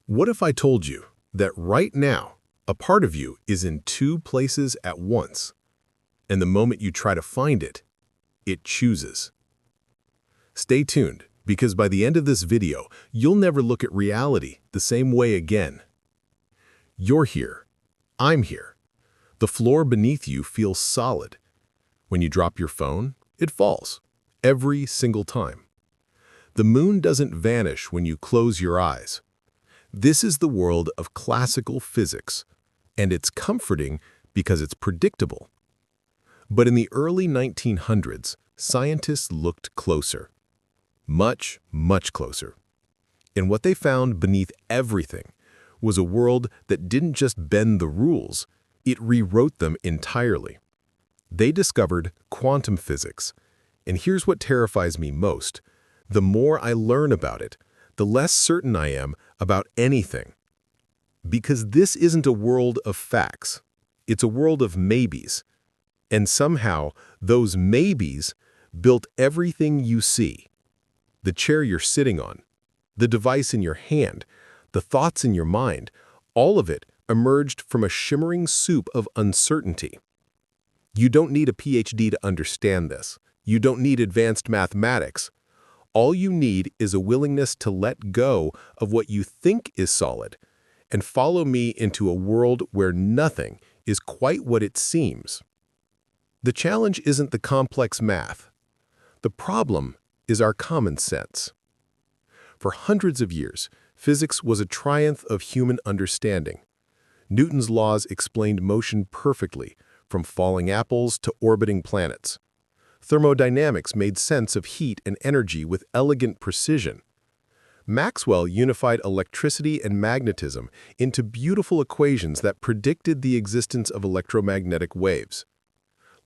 What if I told you that right now, a part of you is in two places at once, and the moment you try to find it, it chooses? Stay tuned, because by the end of this video, you'll never look at reality the same way again. You're here. I'm here. The floor beneath you feels solid. When you drop your phone, it falls. Every single time. The moon doesn't vanish when you close your eyes. This is the world of classical physics, and it's comforting because it's predictable. But in the early 1900s, scientists looked closer. Much, much closer. And what they found beneath everything was a world that didn't just bend the rules, it rewrote them entirely. They discovered quantum physics. And here's what terrifies me most. The more I learn about it, the less certain I am about anything. Because this isn't a world of facts. It's a world of maybes. And somehow, those maybes built everything you see. The chair you're sitting on, the device in your hand, the thoughts in your mind, all of it emerged from a shimmering soup of uncertainty. You don't need a PhD to understand this. You don't need advanced mathematics. All you need is a willingness to let go of what you think is solid and follow me into a world where nothing is quite what it seems. The challenge isn't the complex math. The problem is our common sense. For hundreds of years, physics was a triumph of human understanding. Newton's laws explained motion perfectly, from falling apples to orbiting planets. Thermodynamics made sense of heat and energy with elegant precision. Maxwell unified electricity and magnetism into beautiful equations that predicted the existence of electromagnetic waves.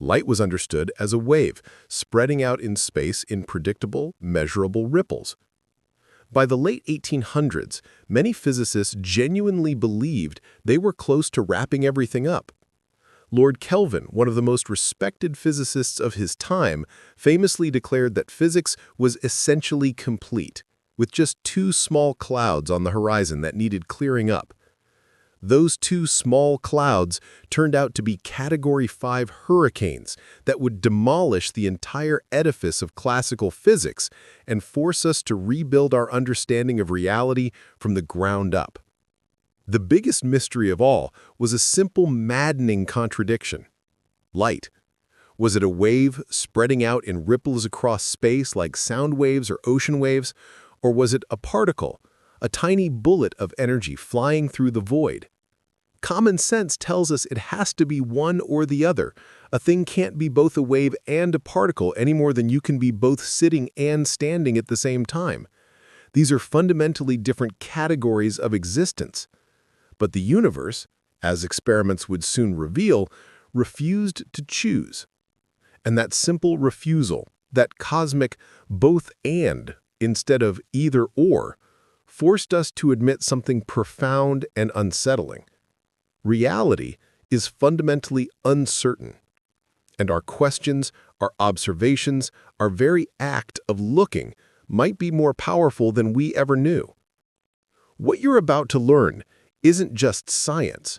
Light was understood as a wave, spreading out in space in predictable, measurable ripples. By the late 1800s, many physicists genuinely believed they were close to wrapping everything up. Lord Kelvin, one of the most respected physicists of his time, famously declared that physics was essentially complete, with just two small clouds on the horizon that needed clearing up. Those two small clouds turned out to be Category 5 hurricanes that would demolish the entire edifice of classical physics and force us to rebuild our understanding of reality from the ground up. The biggest mystery of all was a simple, maddening contradiction. Light. Was it a wave spreading out in ripples across space like sound waves or ocean waves? Or was it a particle, a tiny bullet of energy flying through the void? Common sense tells us it has to be one or the other. A thing can't be both a wave and a particle any more than you can be both sitting and standing at the same time. These are fundamentally different categories of existence. But the universe, as experiments would soon reveal, refused to choose. And that simple refusal, that cosmic both-and instead of either-or, forced us to admit something profound and unsettling. Reality is fundamentally uncertain. And our questions, our observations, our very act of looking might be more powerful than we ever knew. What you're about to learn isn't just science.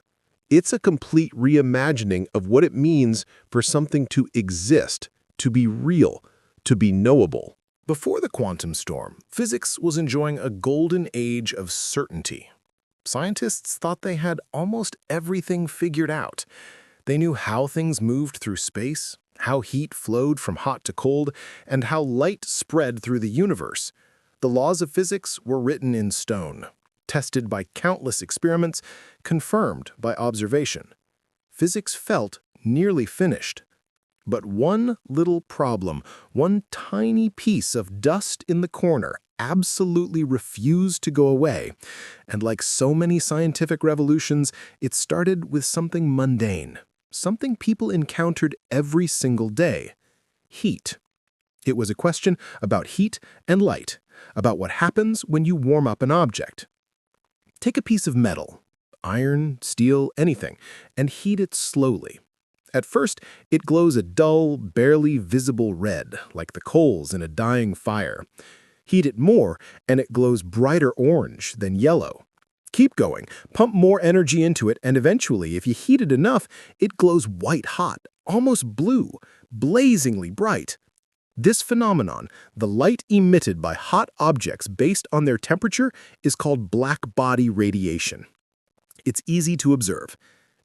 It's a complete reimagining of what it means for something to exist, to be real, to be knowable. Before the quantum storm, physics was enjoying a golden age of certainty. Scientists thought they had almost everything figured out. They knew how things moved through space, how heat flowed from hot to cold, and how light spread through the universe. The laws of physics were written in stone, tested by countless experiments, confirmed by observation. Physics felt nearly finished. But one little problem, one tiny piece of dust in the corner, absolutely refused to go away. And like so many scientific revolutions, it started with something mundane, something people encountered every single day: heat. It was a question about heat and light, about what happens when you warm up an object. Take a piece of metal, iron, steel, anything, and heat it slowly. At first, it glows a dull, barely visible red, like the coals in a dying fire. Heat it more, and it glows brighter orange, then yellow. Keep going, pump more energy into it, and eventually, if you heat it enough, it glows white hot, almost blue, blazingly bright. This phenomenon, the light emitted by hot objects based on their temperature, is called black body radiation. It's easy to observe.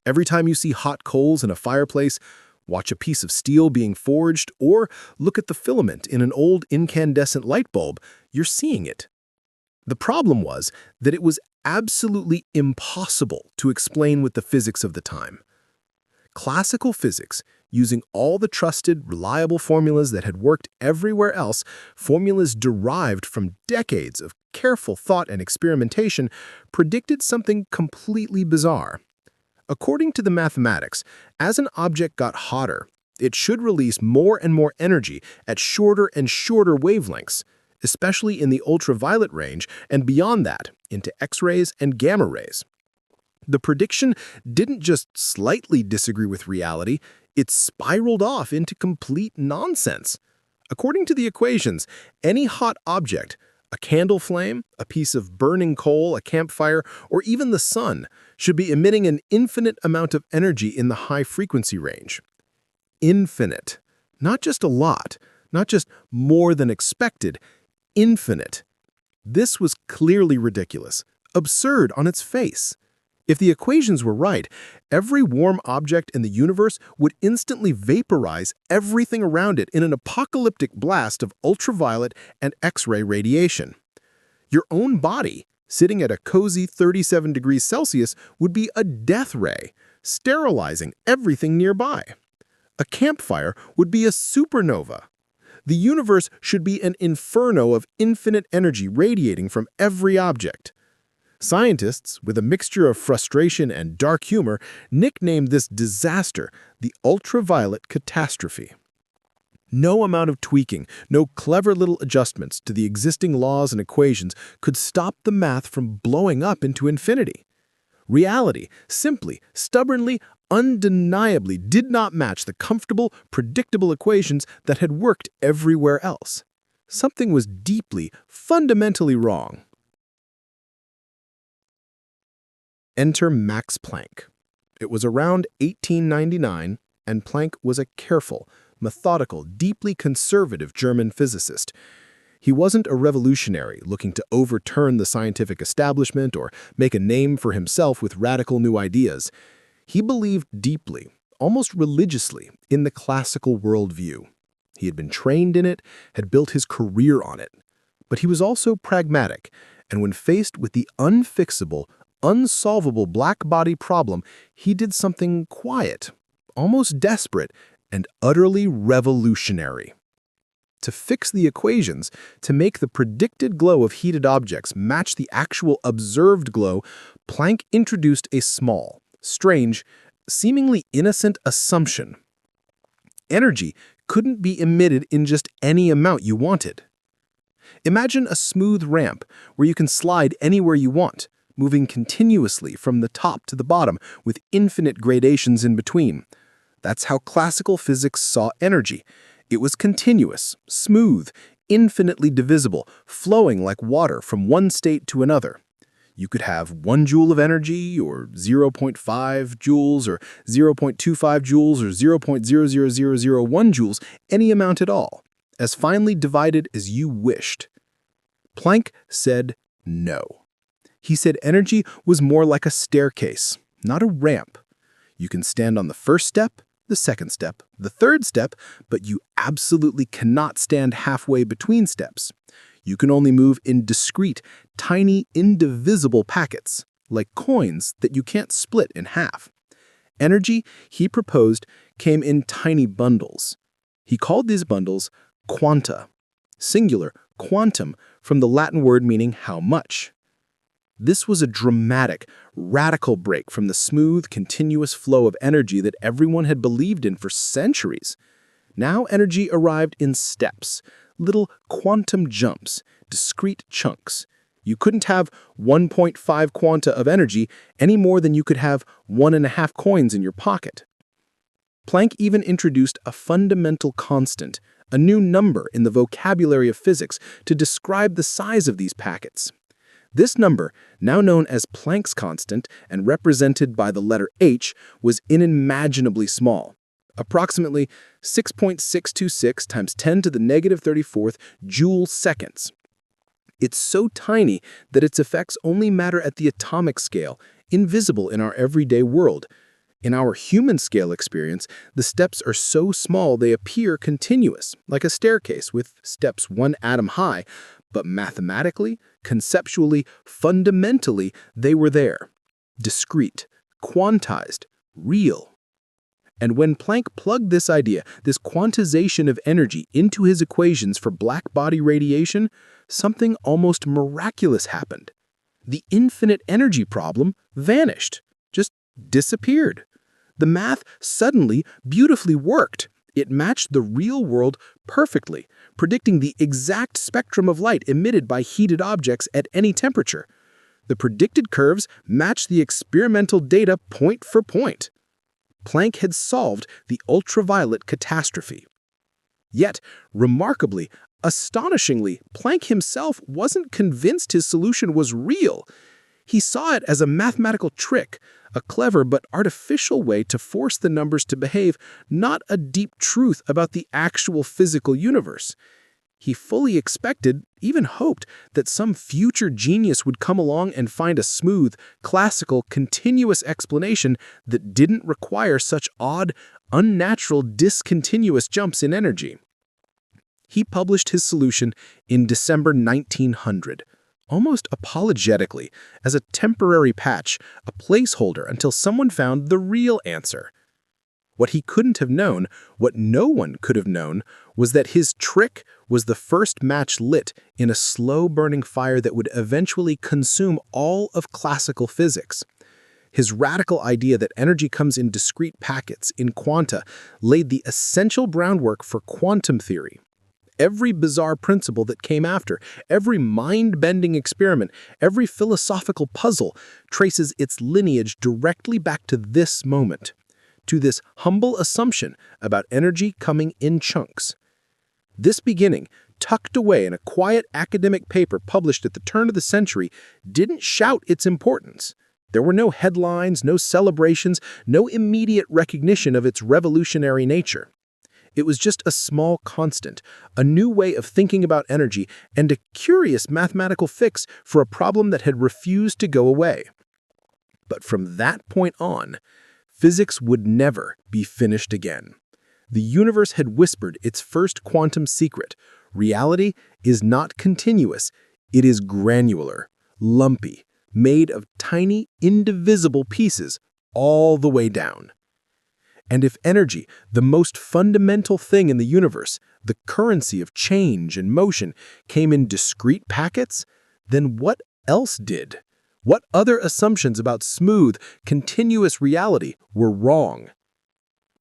Every time you see hot coals in a fireplace, watch a piece of steel being forged, or look at the filament in an old incandescent light bulb, you're seeing it. The problem was that it was absolutely impossible to explain with the physics of the time. Classical physics, using all the trusted, reliable formulas that had worked everywhere else, formulas derived from decades of careful thought and experimentation, predicted something completely bizarre. According to the mathematics, as an object got hotter, it should release more and more energy at shorter and shorter wavelengths, especially in the ultraviolet range and beyond that, into X-rays and gamma rays. The prediction didn't just slightly disagree with reality, it spiraled off into complete nonsense. According to the equations, any hot object, a candle flame, a piece of burning coal, a campfire, or even the sun, should be emitting an infinite amount of energy in the high-frequency range. Infinite. Not just a lot, not just more than expected, infinite. This was clearly ridiculous, absurd on its face. If the equations were right, every warm object in the universe would instantly vaporize everything around it in an apocalyptic blast of ultraviolet and X-ray radiation. Your own body, sitting at a cozy 37 degrees Celsius, would be a death ray, sterilizing everything nearby. A campfire would be a supernova. The universe should be an inferno of infinite energy radiating from every object. Scientists, with a mixture of frustration and dark humor, nicknamed this disaster the ultraviolet catastrophe. No amount of tweaking, no clever little adjustments to the existing laws and equations could stop the math from blowing up into infinity. Reality, simply, stubbornly, undeniably did not match the comfortable, predictable equations that had worked everywhere else. Something was deeply, fundamentally wrong. Enter Max Planck. It was around 1899, and Planck was a careful, methodical, deeply conservative German physicist. He wasn't a revolutionary looking to overturn the scientific establishment or make a name for himself with radical new ideas. He believed deeply, almost religiously, in the classical worldview. He had been trained in it, had built his career on it. But he was also pragmatic, and when faced with the unfixable, unsolvable black body problem, he did something quiet, almost desperate, and utterly revolutionary. To fix the equations, to make the predicted glow of heated objects match the actual observed glow, Planck introduced a small, strange, seemingly innocent assumption. Energy couldn't be emitted in just any amount you wanted. Imagine a smooth ramp where you can slide anywhere you want, moving continuously from the top to the bottom with infinite gradations in between. That's how classical physics saw energy. It was continuous, smooth, infinitely divisible, flowing like water from one state to another. You could have 1 joule of energy, or 0.5 joules, or 0.25 joules, or 0.00001 joules, any amount at all, as finely divided as you wished. Planck said no. He said energy was more like a staircase, not a ramp. You can stand on the first step, the second step, the third step, but you absolutely cannot stand halfway between steps. You can only move in discrete, tiny, indivisible packets, like coins that you can't split in half. Energy, he proposed, came in tiny bundles. He called these bundles quanta, singular, quantum, from the Latin word meaning how much. This was a dramatic, radical break from the smooth, continuous flow of energy that everyone had believed in for centuries. Now energy arrived in steps, little quantum jumps, discrete chunks. You couldn't have 1.5 quanta of energy any more than you could have 1.5 coins in your pocket. Planck even introduced a fundamental constant, a new number in the vocabulary of physics, to describe the size of these packets. This number, now known as Planck's constant and represented by the letter h, was unimaginably small, approximately 6.626 times 10 to the negative 34th joule seconds. It's so tiny that its effects only matter at the atomic scale, invisible in our everyday world. In our human scale experience, the steps are so small they appear continuous, like a staircase with steps one atom high, but mathematically, conceptually, fundamentally, they were there. Discrete, quantized, real. And when Planck plugged this idea, this quantization of energy, into his equations for black body radiation, something almost miraculous happened. The infinite energy problem vanished, just disappeared. The math suddenly beautifully worked. It matched the real world perfectly, predicting the exact spectrum of light emitted by heated objects at any temperature. The predicted curves matched the experimental data point for point. Planck had solved the ultraviolet catastrophe. Yet, remarkably, astonishingly, Planck himself wasn't convinced his solution was real. He saw it as a mathematical trick, a clever but artificial way to force the numbers to behave, not a deep truth about the actual physical universe. He fully expected, even hoped, that some future genius would come along and find a smooth, classical, continuous explanation that didn't require such odd, unnatural, discontinuous jumps in energy. He published his solution in December 1900. Almost apologetically, as a temporary patch, a placeholder until someone found the real answer. What he couldn't have known, what no one could have known, was that his trick was the first match lit in a slow-burning fire that would eventually consume all of classical physics. His radical idea that energy comes in discrete packets, in quanta, laid the essential groundwork for quantum theory. Every bizarre principle that came after, every mind-bending experiment, every philosophical puzzle traces its lineage directly back to this moment, to this humble assumption about energy coming in chunks. This beginning, tucked away in a quiet academic paper published at the turn of the century, didn't shout its importance. There were no headlines, no celebrations, no immediate recognition of its revolutionary nature. It was just a small constant, a new way of thinking about energy, and a curious mathematical fix for a problem that had refused to go away. But from that point on, physics would never be finished again. The universe had whispered its first quantum secret. Reality is not continuous. It is granular, lumpy, made of tiny, indivisible pieces all the way down. And if energy, the most fundamental thing in the universe, the currency of change and motion, came in discrete packets, then what else did? What other assumptions about smooth, continuous reality were wrong?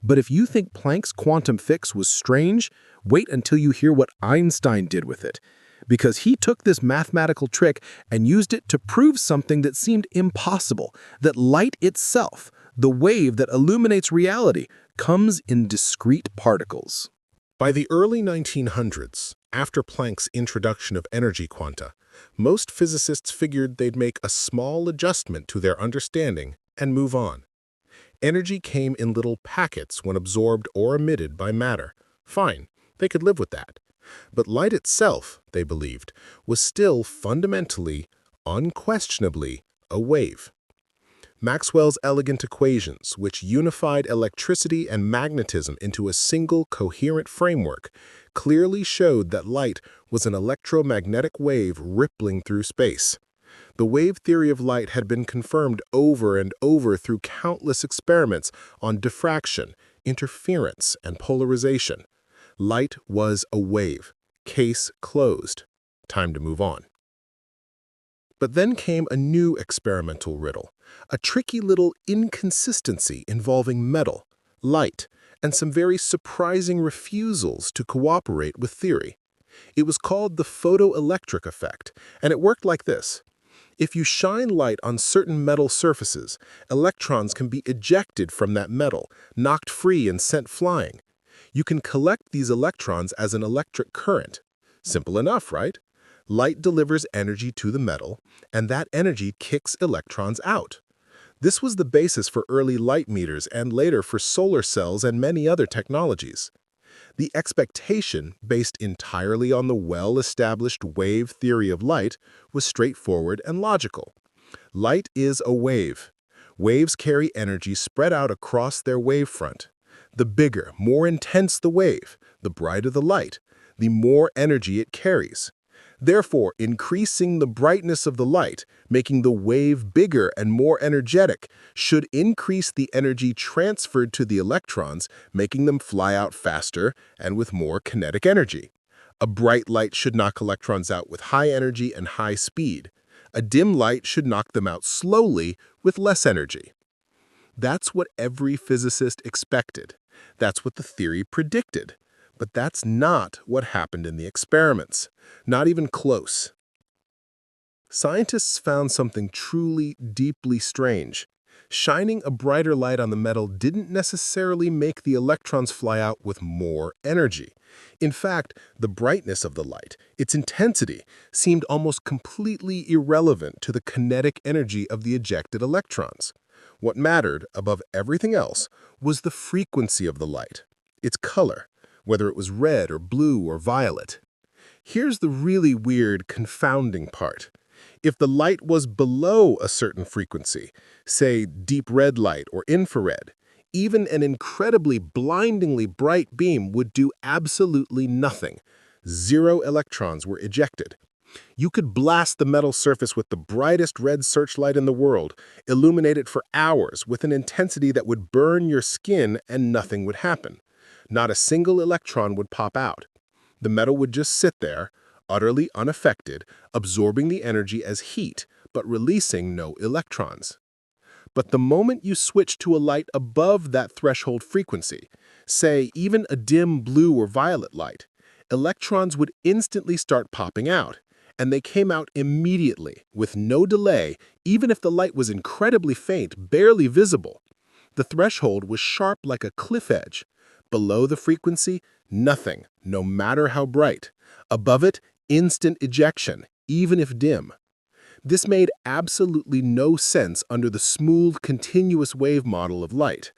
But if you think Planck's quantum fix was strange, wait until you hear what Einstein did with it. Because he took this mathematical trick and used it to prove something that seemed impossible, that light itself, the wave that illuminates reality, comes in discrete particles. By the early 1900s, after Planck's introduction of energy quanta, most physicists figured they'd make a small adjustment to their understanding and move on. Energy came in little packets when absorbed or emitted by matter. Fine, they could live with that. But light itself, they believed, was still fundamentally, unquestionably, a wave. Maxwell's elegant equations, which unified electricity and magnetism into a single coherent framework, clearly showed that light was an electromagnetic wave rippling through space. The wave theory of light had been confirmed over and over through countless experiments on diffraction, interference, and polarization. Light was a wave. Case closed. Time to move on. But then came a new experimental riddle, a tricky little inconsistency involving metal, light, and some very surprising refusals to cooperate with theory. It was called the photoelectric effect, and it worked like this. If you shine light on certain metal surfaces, electrons can be ejected from that metal, knocked free and sent flying. You can collect these electrons as an electric current. Simple enough, right? Light delivers energy to the metal, and that energy kicks electrons out. This was the basis for early light meters and later for solar cells and many other technologies. The expectation, based entirely on the well-established wave theory of light, was straightforward and logical. Light is a wave. Waves carry energy spread out across their wavefront. The bigger, more intense the wave, the brighter the light, the more energy it carries. Therefore, increasing the brightness of the light, making the wave bigger and more energetic, should increase the energy transferred to the electrons, making them fly out faster and with more kinetic energy. A bright light should knock electrons out with high energy and high speed. A dim light should knock them out slowly with less energy. That's what every physicist expected. That's what the theory predicted. But that's not what happened in the experiments. Not even close. Scientists found something truly, deeply strange. Shining a brighter light on the metal didn't necessarily make the electrons fly out with more energy. In fact, the brightness of the light, its intensity, seemed almost completely irrelevant to the kinetic energy of the ejected electrons. What mattered, above everything else, was the frequency of the light, its color, whether it was red or blue or violet. Here's the really weird, confounding part. If the light was below a certain frequency, say deep red light or infrared, even an incredibly blindingly bright beam would do absolutely nothing. 0 electrons were ejected. You could blast the metal surface with the brightest red searchlight in the world, illuminate it for hours with an intensity that would burn your skin, and nothing would happen. Not a single electron would pop out. The metal would just sit there, utterly unaffected, absorbing the energy as heat, but releasing no electrons. But the moment you switch to a light above that threshold frequency, say even a dim blue or violet light, electrons would instantly start popping out, and they came out immediately, with no delay, even if the light was incredibly faint, barely visible. The threshold was sharp like a cliff edge. Below the frequency, nothing, no matter how bright. Above it, instant ejection, even if dim. This made absolutely no sense under the smooth, continuous wave model of light.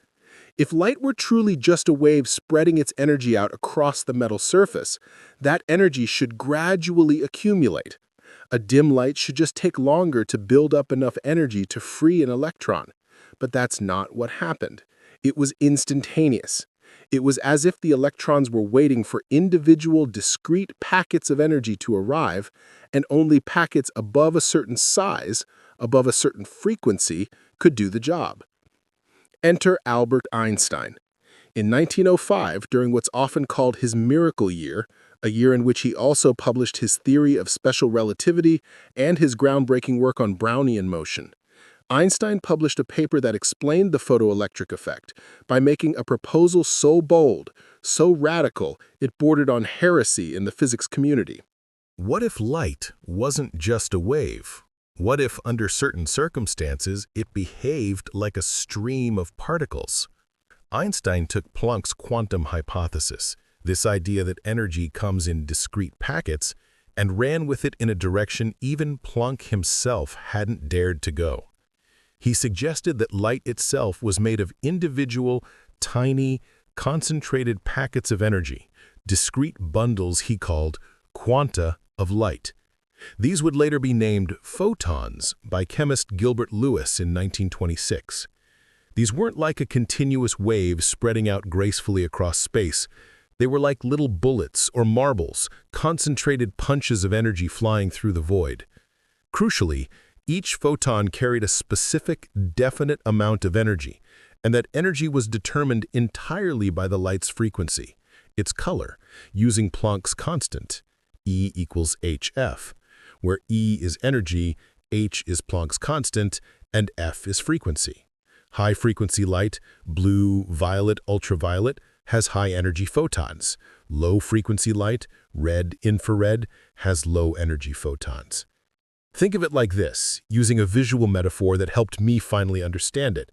If light were truly just a wave spreading its energy out across the metal surface, that energy should gradually accumulate. A dim light should just take longer to build up enough energy to free an electron. But that's not what happened. It was instantaneous. It was as if the electrons were waiting for individual discrete packets of energy to arrive, and only packets above a certain size, above a certain frequency, could do the job. Enter Albert Einstein. In 1905, during what's often called his miracle year, a year in which he also published his theory of special relativity and his groundbreaking work on Brownian motion, Einstein published a paper that explained the photoelectric effect by making a proposal so bold, so radical, it bordered on heresy in the physics community. What if light wasn't just a wave? What if, under certain circumstances, it behaved like a stream of particles? Einstein took Planck's quantum hypothesis, this idea that energy comes in discrete packets, and ran with it in a direction even Planck himself hadn't dared to go. He suggested that light itself was made of individual, tiny, concentrated packets of energy, discrete bundles he called quanta of light. These would later be named photons by chemist Gilbert Lewis in 1926. These weren't like a continuous wave spreading out gracefully across space. They were like little bullets or marbles, concentrated punches of energy flying through the void. Crucially, each photon carried a specific, definite amount of energy, and that energy was determined entirely by the light's frequency, its color, using Planck's constant, E equals hf, where E is energy, h is Planck's constant, and f is frequency. High-frequency light, blue, violet, ultraviolet, has high-energy photons. Low-frequency light, red, infrared, has low-energy photons. Think of it like this, using a visual metaphor that helped me finally understand it.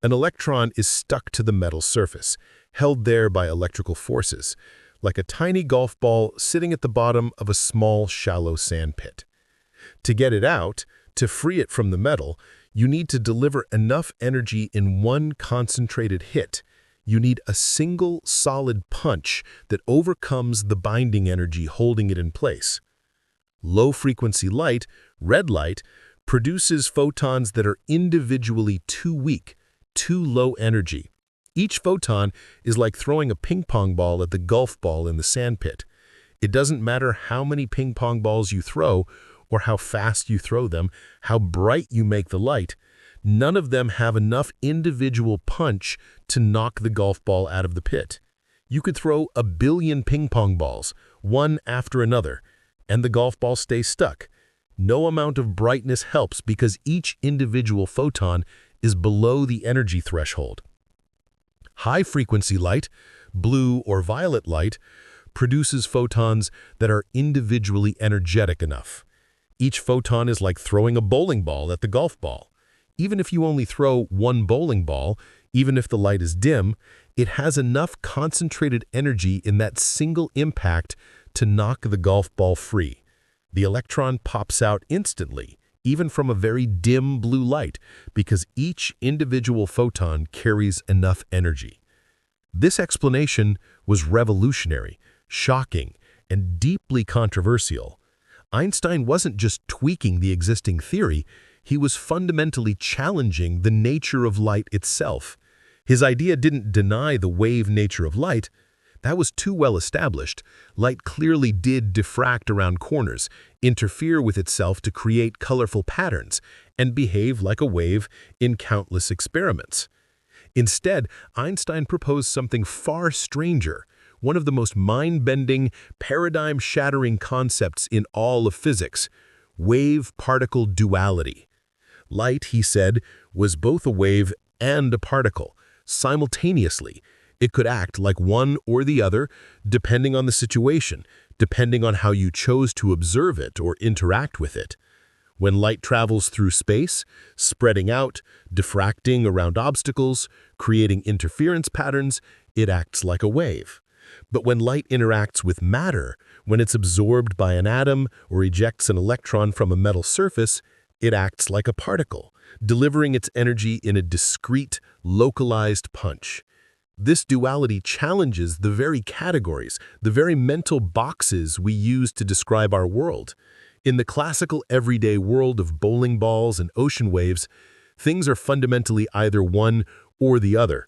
An electron is stuck to the metal surface, held there by electrical forces. like a tiny golf ball sitting at the bottom of a small, shallow sand pit. To get it out, to free it from the metal, you need to deliver enough energy in one concentrated hit. You need a single, solid punch that overcomes the binding energy holding it in place. Low-frequency light, red light, produces photons that are individually too weak, too low energy. Each photon is like throwing a ping-pong ball at the golf ball in the sandpit. It doesn't matter how many ping-pong balls you throw or how fast you throw them, how bright you make the light. None of them have enough individual punch to knock the golf ball out of the pit. You could throw 1 billion ping-pong balls, one after another, and the golf ball stays stuck. No amount of brightness helps because each individual photon is below the energy threshold. High-frequency light, blue or violet light, produces photons that are individually energetic enough. Each photon is like throwing a bowling ball at the golf ball. Even if you only throw one bowling ball, even if the light is dim, it has enough concentrated energy in that single impact to knock the golf ball free. The electron pops out instantly, even from a very dim blue light, because each individual photon carries enough energy. This explanation was revolutionary, shocking, and deeply controversial. Einstein wasn't just tweaking the existing theory, he was fundamentally challenging the nature of light itself. His idea didn't deny the wave nature of light. That was too well established. Light clearly did diffract around corners, interfere with itself to create colorful patterns, and behave like a wave in countless experiments. Instead, Einstein proposed something far stranger, one of the most mind-bending, paradigm-shattering concepts in all of physics: wave-particle duality. Light, he said, was both a wave and a particle, simultaneously. It could act like one or the other, depending on the situation, depending on how you chose to observe it or interact with it. When light travels through space, spreading out, diffracting around obstacles, creating interference patterns, it acts like a wave. But when light interacts with matter, when it's absorbed by an atom or ejects an electron from a metal surface, it acts like a particle, delivering its energy in a discrete, localized punch. This duality challenges the very categories, the very mental boxes we use to describe our world. In the classical everyday world of bowling balls and ocean waves, things are fundamentally either one or the other.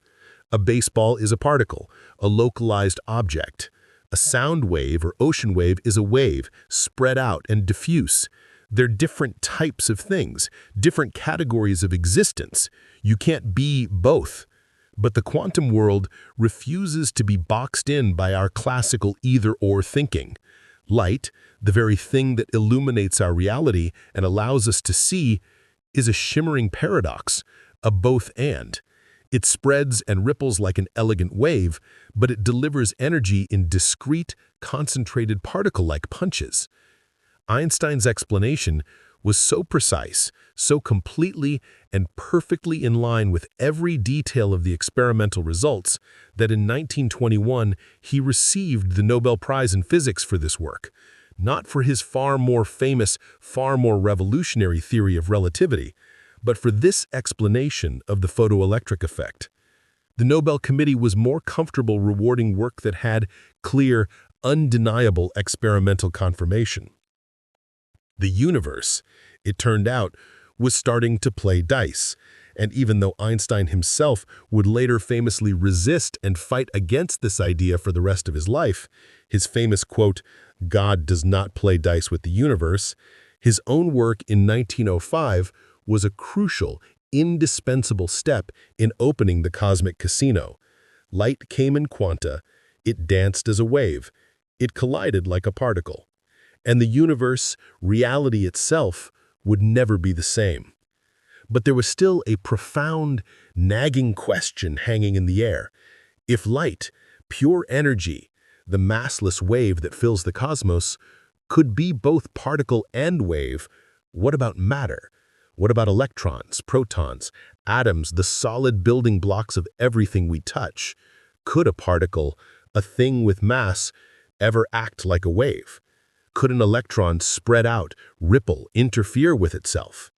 A baseball is a particle, a localized object. A sound wave or ocean wave is a wave, spread out and diffuse. They're different types of things, different categories of existence. You can't be both. But the quantum world refuses to be boxed in by our classical either-or thinking. Light, the very thing that illuminates our reality and allows us to see, is a shimmering paradox, a both-and. It spreads and ripples like an elegant wave, but it delivers energy in discrete, concentrated particle-like punches. Einstein's explanation was so precise, so completely and perfectly in line with every detail of the experimental results, that in 1921 he received the Nobel Prize in Physics for this work, not for his far more famous, far more revolutionary theory of relativity, but for this explanation of the photoelectric effect. The Nobel Committee was more comfortable rewarding work that had clear, undeniable experimental confirmation. The universe, it turned out, was starting to play dice, and even though Einstein himself would later famously resist and fight against this idea for the rest of his life, his famous quote, "God does not play dice with the universe," his own work in 1905 was a crucial, indispensable step in opening the cosmic casino. Light came in quanta, it danced as a wave, it collided like a particle. And the universe, reality itself, would never be the same. But there was still a profound, nagging question hanging in the air. If light, pure energy, the massless wave that fills the cosmos, could be both particle and wave, what about matter? What about electrons, protons, atoms, the solid building blocks of everything we touch? Could a particle, a thing with mass, ever act like a wave? Could an electron spread out, ripple, interfere with itself?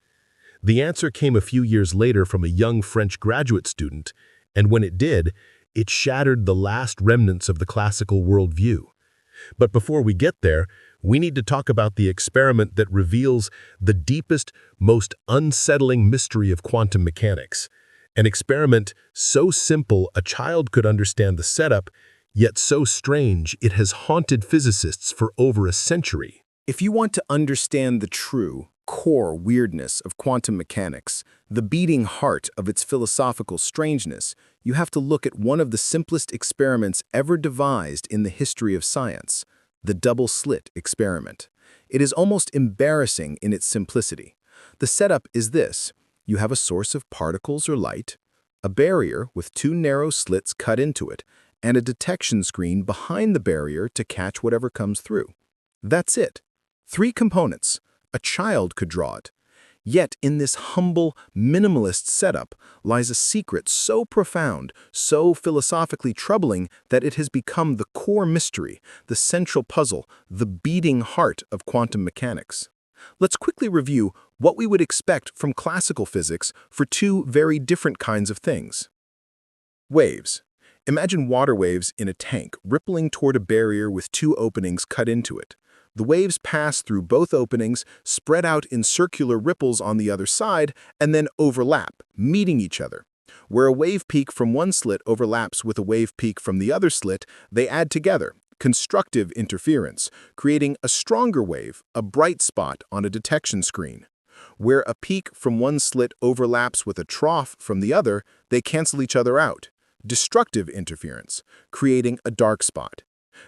The answer came a few years later from a young French graduate student, and when it did, it shattered the last remnants of the classical worldview. But before we get there, we need to talk about the experiment that reveals the deepest, most unsettling mystery of quantum mechanics. An experiment so simple a child could understand the setup, yet so strange it has haunted physicists for over a century. If you want to understand the true, core weirdness of quantum mechanics, the beating heart of its philosophical strangeness, you have to look at one of the simplest experiments ever devised in the history of science, the Double-Slit Experiment. It is almost embarrassing in its simplicity. The setup is this. You have a source of particles or light, a barrier with two narrow slits cut into it, and a detection screen behind the barrier to catch whatever comes through. That's it. 3 components. A child could draw it. Yet in this humble, minimalist setup lies a secret so profound, so philosophically troubling that it has become the core mystery, the central puzzle, the beating heart of quantum mechanics. Let's quickly review what we would expect from classical physics for 2 very different kinds of things. Waves. Imagine water waves in a tank rippling toward a barrier with 2 openings cut into it. The waves pass through both openings, spread out in circular ripples on the other side, and then overlap, meeting each other. Where a wave peak from one slit overlaps with a wave peak from the other slit, they add together, constructive interference, creating a stronger wave, a bright spot on a detection screen. Where a peak from one slit overlaps with a trough from the other, they cancel each other out, destructive interference, creating a dark spot.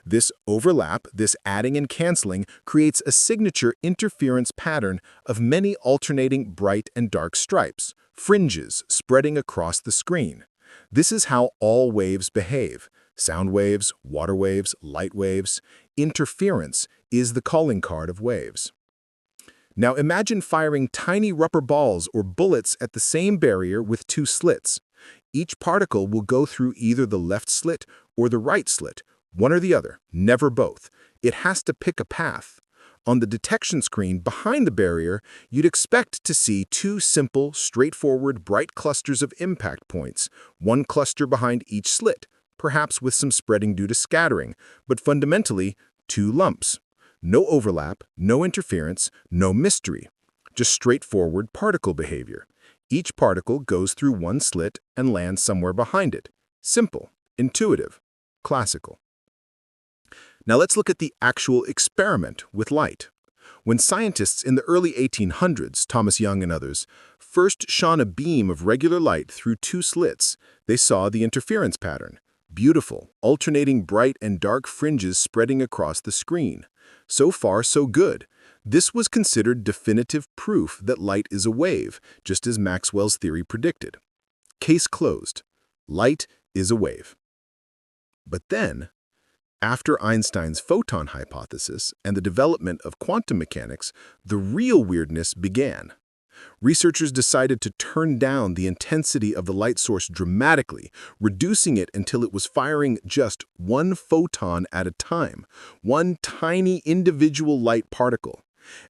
This overlap, this adding and canceling, creates a signature interference pattern of many alternating bright and dark stripes, fringes spreading across the screen. This is how all waves behave. Sound waves, water waves, light waves. Interference is the calling card of waves. Now imagine firing tiny rubber balls or bullets at the same barrier with 2 slits. Each particle will go through either the left slit or the right slit, one or the other, never both. It has to pick a path. On the detection screen behind the barrier, you'd expect to see 2 simple, straightforward, bright clusters of impact points, one cluster behind each slit, perhaps with some spreading due to scattering, but fundamentally 2 lumps. No overlap, no interference, no mystery, just straightforward particle behavior. Each particle goes through one slit and lands somewhere behind it. Simple, intuitive, classical. Now let's look at the actual experiment with light. When scientists in the early 1800s, Thomas Young and others, first shone a beam of regular light through 2 slits, they saw the interference pattern. Beautiful, alternating bright and dark fringes spreading across the screen. So far, so good. This was considered definitive proof that light is a wave, just as Maxwell's theory predicted. Case closed. Light is a wave. But then, after Einstein's photon hypothesis and the development of quantum mechanics, the real weirdness began. Researchers decided to turn down the intensity of the light source dramatically, reducing it until it was firing just 1 photon at a time, one tiny individual light particle.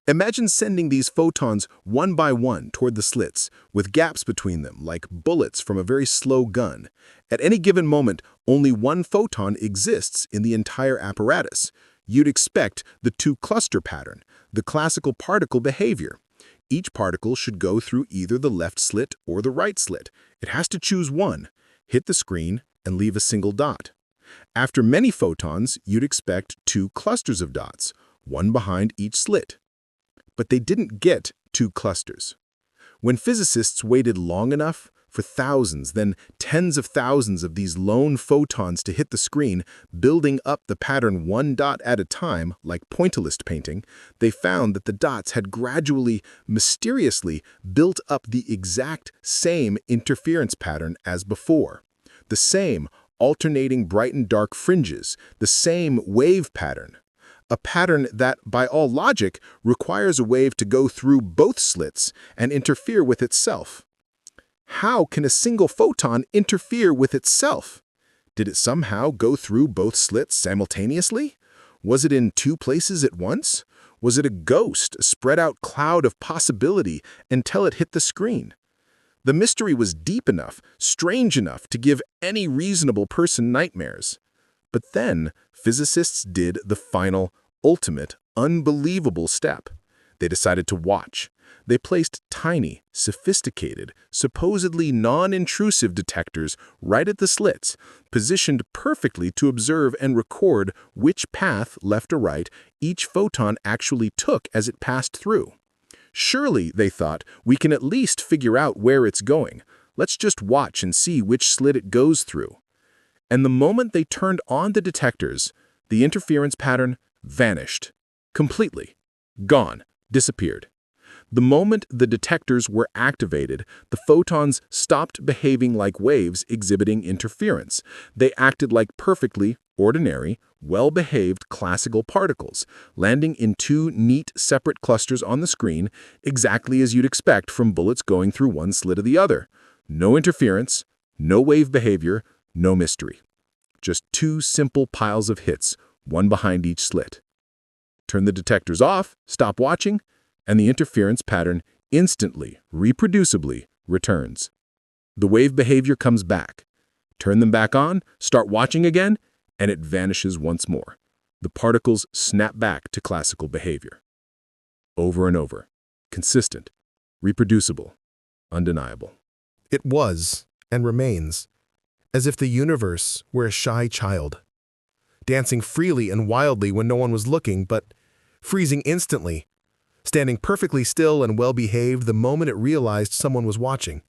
Imagine sending these photons one by one toward the slits, with gaps between them like bullets from a very slow gun. At any given moment, only 1 photon exists in the entire apparatus. You'd expect the 2-cluster pattern, the classical particle behavior. Each particle should go through either the left slit or the right slit. It has to choose one, hit the screen, and leave a single dot. After many photons, you'd expect 2 clusters of dots, one behind each slit. But they didn't get 2 clusters. When physicists waited long enough for thousands, then tens of thousands of these lone photons to hit the screen, building up the pattern 1 dot at a time, like pointillist painting, they found that the dots had gradually, mysteriously built up the exact same interference pattern as before. The same alternating bright and dark fringes, the same wave pattern. A pattern that, by all logic, requires a wave to go through both slits and interfere with itself. How can a single photon interfere with itself? Did it somehow go through both slits simultaneously? Was it in two places at once? Was it a ghost, a spread-out cloud of possibility until it hit the screen? The mystery was deep enough, strange enough to give any reasonable person nightmares. But then, physicists did the final, ultimate, unbelievable step. They decided to watch. They placed tiny, sophisticated, supposedly non-intrusive detectors right at the slits, positioned perfectly to observe and record which path, left or right, each photon actually took as it passed through. Surely, they thought, we can at least figure out where it's going. Let's just watch and see which slit it goes through. And the moment they turned on the detectors, the interference pattern vanished. Completely. Gone. Disappeared. The moment the detectors were activated, the photons stopped behaving like waves exhibiting interference. They acted like perfectly ordinary, well-behaved classical particles, landing in two neat, separate clusters on the screen, exactly as you'd expect from bullets going through one slit or the other. No interference, no wave behavior, no mystery. Just two simple piles of hits, one behind each slit. Turn the detectors off, stop watching, and the interference pattern instantly, reproducibly returns. The wave behavior comes back. Turn them back on, start watching again, and it vanishes once more. The particles snap back to classical behavior. Over and over. Consistent. Reproducible. Undeniable. It was, and remains, as if the universe were a shy child, dancing freely and wildly when no one was looking, but freezing instantly, standing perfectly still and well-behaved the moment it realized someone was watching.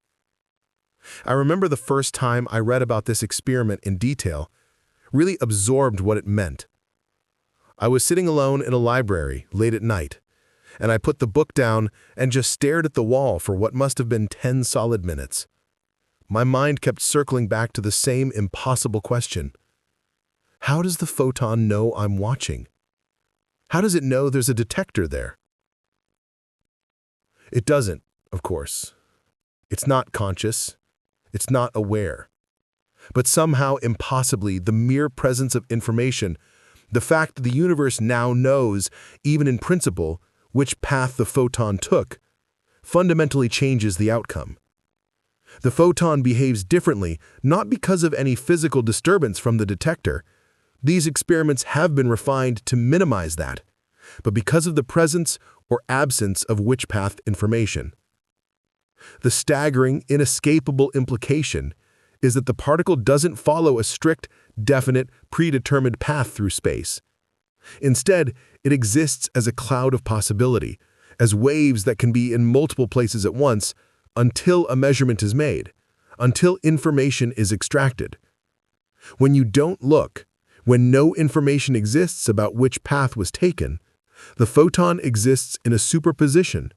I remember the first time I read about this experiment in detail, really absorbed what it meant. I was sitting alone in a library late at night, and I put the book down and just stared at the wall for what must have been 10 solid minutes. My mind kept circling back to the same impossible question. How does the photon know I'm watching? How does it know there's a detector there? It doesn't, of course. It's not conscious. It's not aware. But somehow, impossibly, the mere presence of information, the fact that the universe now knows, even in principle, which path the photon took, fundamentally changes the outcome. The photon behaves differently, not because of any physical disturbance from the detector. These experiments have been refined to minimize that, but because of the presence or absence of which path information. The staggering, inescapable implication is that the particle doesn't follow a strict, definite, predetermined path through space. Instead, it exists as a cloud of possibility, as waves that can be in multiple places at once until a measurement is made, until information is extracted. When you don't look, when no information exists about which path was taken, the photon exists in a superposition,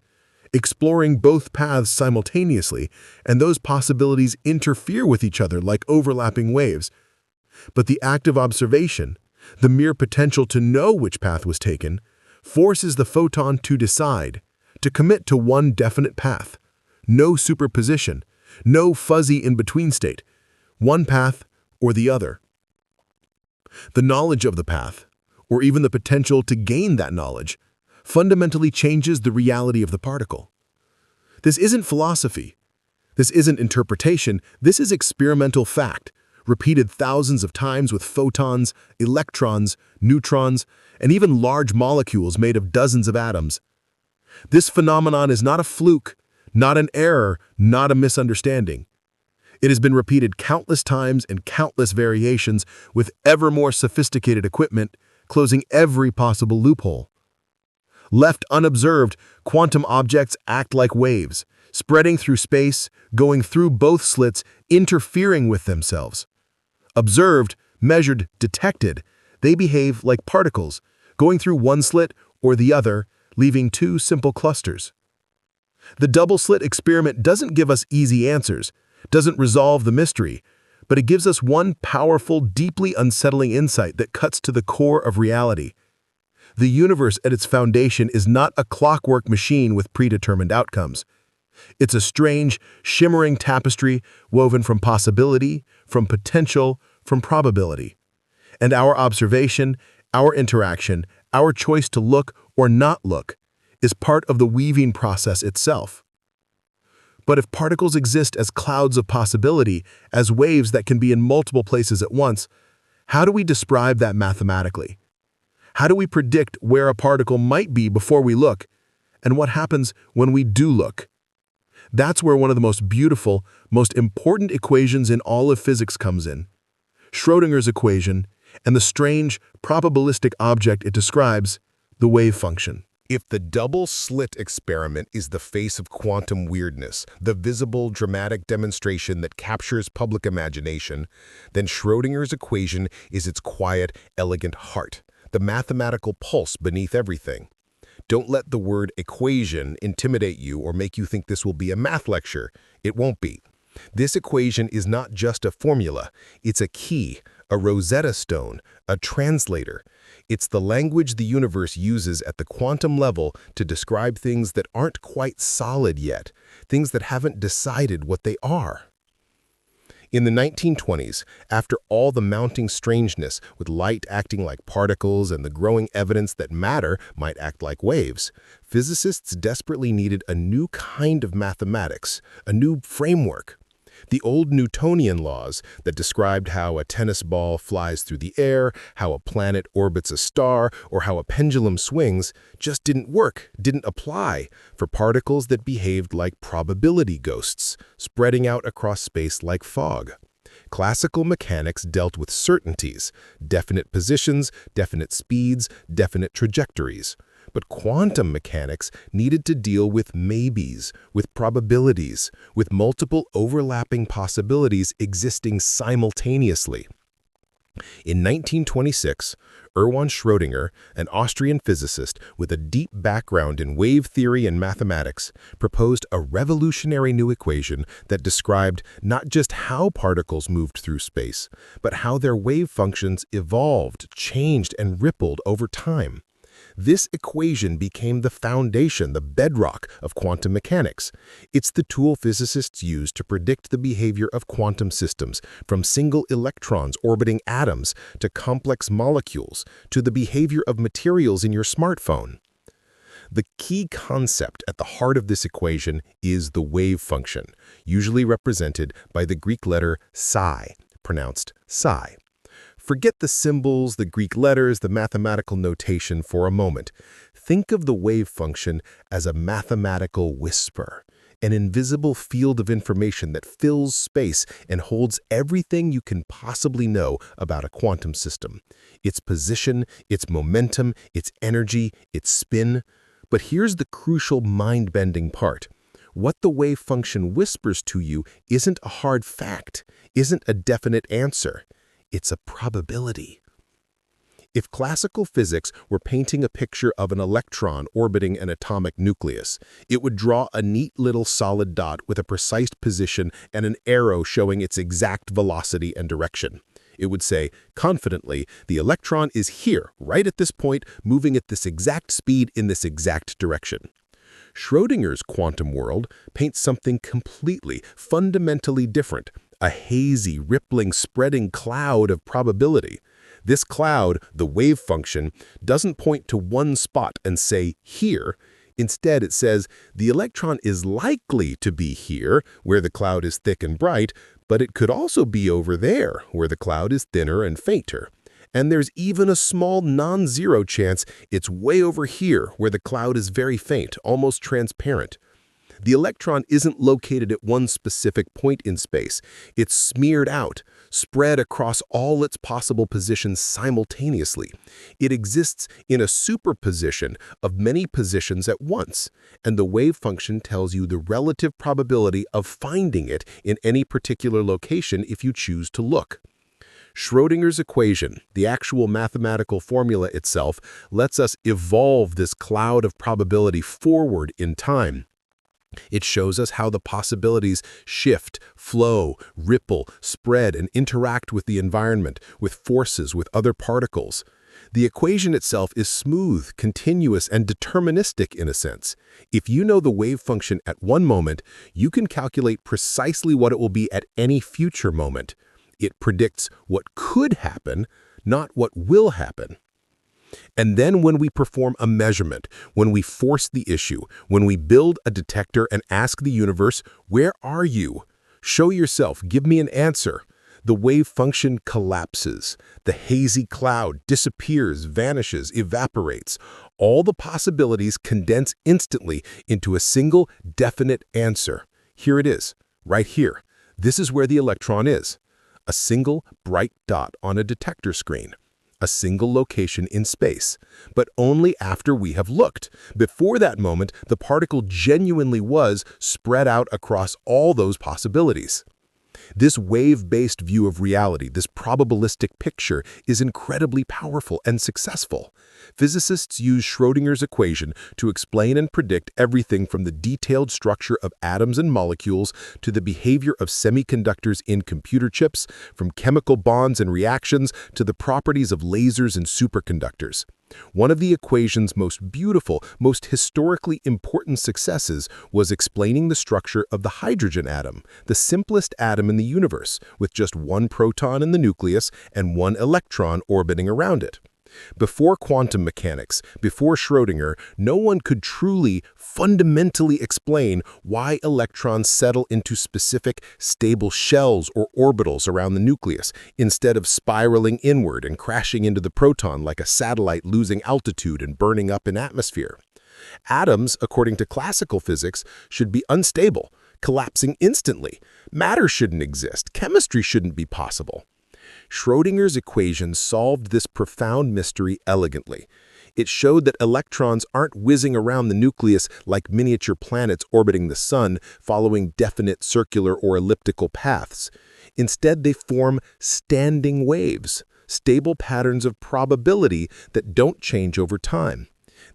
exploring both paths simultaneously, and those possibilities interfere with each other like overlapping waves. But the act of observation, the mere potential to know which path was taken, forces the photon to decide, to commit to one definite path. No superposition, no fuzzy in-between state, one path or the other. The knowledge of the path, or even the potential to gain that knowledge, fundamentally changes the reality of the particle. This isn't philosophy. This isn't interpretation. This is experimental fact, repeated thousands of times with photons, electrons, neutrons, and even large molecules made of dozens of atoms. This phenomenon is not a fluke, not an error, not a misunderstanding. It has been repeated countless times in countless variations with ever more sophisticated equipment, closing every possible loophole. Left unobserved, quantum objects act like waves, spreading through space, going through both slits, interfering with themselves. Observed, measured, detected, they behave like particles, going through one slit or the other, leaving two simple clusters. The double-slit experiment doesn't give us easy answers, doesn't resolve the mystery, but it gives us one powerful, deeply unsettling insight that cuts to the core of reality. The universe at its foundation is not a clockwork machine with predetermined outcomes. It's a strange, shimmering tapestry woven from possibility, from potential, from probability. And our observation, our interaction, our choice to look or not look is part of the weaving process itself. But if particles exist as clouds of possibility, as waves that can be in multiple places at once, how do we describe that mathematically? How do we predict where a particle might be before we look, and what happens when we do look? That's where one of the most beautiful, most important equations in all of physics comes in. Schrödinger's equation and the strange, probabilistic object it describes, the wave function. If the double-slit experiment is the face of quantum weirdness, the visible, dramatic demonstration that captures public imagination, then Schrödinger's equation is its quiet, elegant heart, the mathematical pulse beneath everything. Don't let the word equation intimidate you or make you think this will be a math lecture. It won't be. This equation is not just a formula. It's a key, a Rosetta Stone, a translator. It's the language the universe uses at the quantum level to describe things that aren't quite solid yet, things that haven't decided what they are. In the 1920s, after all the mounting strangeness with light acting like particles and the growing evidence that matter might act like waves, physicists desperately needed a new kind of mathematics, a new framework. The old Newtonian laws that described how a tennis ball flies through the air, how a planet orbits a star, or how a pendulum swings just didn't work, didn't apply for particles that behaved like probability ghosts, spreading out across space like fog. Classical mechanics dealt with certainties, definite positions, definite speeds, definite trajectories. But quantum mechanics needed to deal with maybes, with probabilities, with multiple overlapping possibilities existing simultaneously. In 1926, Erwin Schrödinger, an Austrian physicist with a deep background in wave theory and mathematics, proposed a revolutionary new equation that described not just how particles moved through space, but how their wave functions evolved, changed, and rippled over time. This equation became the foundation, the bedrock of quantum mechanics. It's the tool physicists use to predict the behavior of quantum systems, from single electrons orbiting atoms to complex molecules, to the behavior of materials in your smartphone. The key concept at the heart of this equation is the wave function, usually represented by the Greek letter psi, pronounced psi. Forget the symbols, the Greek letters, the mathematical notation for a moment. Think of the wave function as a mathematical whisper, an invisible field of information that fills space and holds everything you can possibly know about a quantum system. Its position, its momentum, its energy, its spin. But here's the crucial mind-bending part. What the wave function whispers to you isn't a hard fact, isn't a definite answer. It's a probability. If classical physics were painting a picture of an electron orbiting an atomic nucleus, it would draw a neat little solid dot with a precise position and an arrow showing its exact velocity and direction. It would say, confidently, the electron is here, right at this point, moving at this exact speed in this exact direction. Schrödinger's quantum world paints something completely, fundamentally different. A hazy, rippling, spreading cloud of probability. This cloud, the wave function, doesn't point to one spot and say, here. Instead, it says, the electron is likely to be here, where the cloud is thick and bright, but it could also be over there, where the cloud is thinner and fainter. And there's even a small non-zero chance it's way over here, where the cloud is very faint, almost transparent. The electron isn't located at one specific point in space. It's smeared out, spread across all its possible positions simultaneously. It exists in a superposition of many positions at once, and the wave function tells you the relative probability of finding it in any particular location if you choose to look. Schrödinger's equation, the actual mathematical formula itself, lets us evolve this cloud of probability forward in time. It shows us how the possibilities shift, flow, ripple, spread, and interact with the environment, with forces, with other particles. The equation itself is smooth, continuous, and deterministic in a sense. If you know the wave function at one moment, you can calculate precisely what it will be at any future moment. It predicts what could happen, not what will happen. And then when we perform a measurement, when we force the issue, when we build a detector and ask the universe, "Where are you? Show yourself, give me an answer," the wave function collapses. The hazy cloud disappears, vanishes, evaporates. All the possibilities condense instantly into a single, definite answer. Here it is, right here. This is where the electron is. A single, bright dot on a detector screen. A single location in space, but only after we have looked. Before that moment, the particle genuinely was spread out across all those possibilities. This wave-based view of reality, this probabilistic picture, is incredibly powerful and successful. Physicists use Schrödinger's equation to explain and predict everything from the detailed structure of atoms and molecules to the behavior of semiconductors in computer chips, from chemical bonds and reactions to the properties of lasers and superconductors. One of the equation's most beautiful, most historically important successes was explaining the structure of the hydrogen atom, the simplest atom in the universe, with just one proton in the nucleus and one electron orbiting around it. Before quantum mechanics, before Schrödinger, no one could truly, fundamentally explain why electrons settle into specific, stable shells or orbitals around the nucleus, instead of spiraling inward and crashing into the proton like a satellite losing altitude and burning up in atmosphere. Atoms, according to classical physics, should be unstable, collapsing instantly. Matter shouldn't exist. Chemistry shouldn't be possible. Schrödinger's equation solved this profound mystery elegantly. It showed that electrons aren't whizzing around the nucleus like miniature planets orbiting the sun, following definite circular or elliptical paths. Instead, they form standing waves, stable patterns of probability that don't change over time.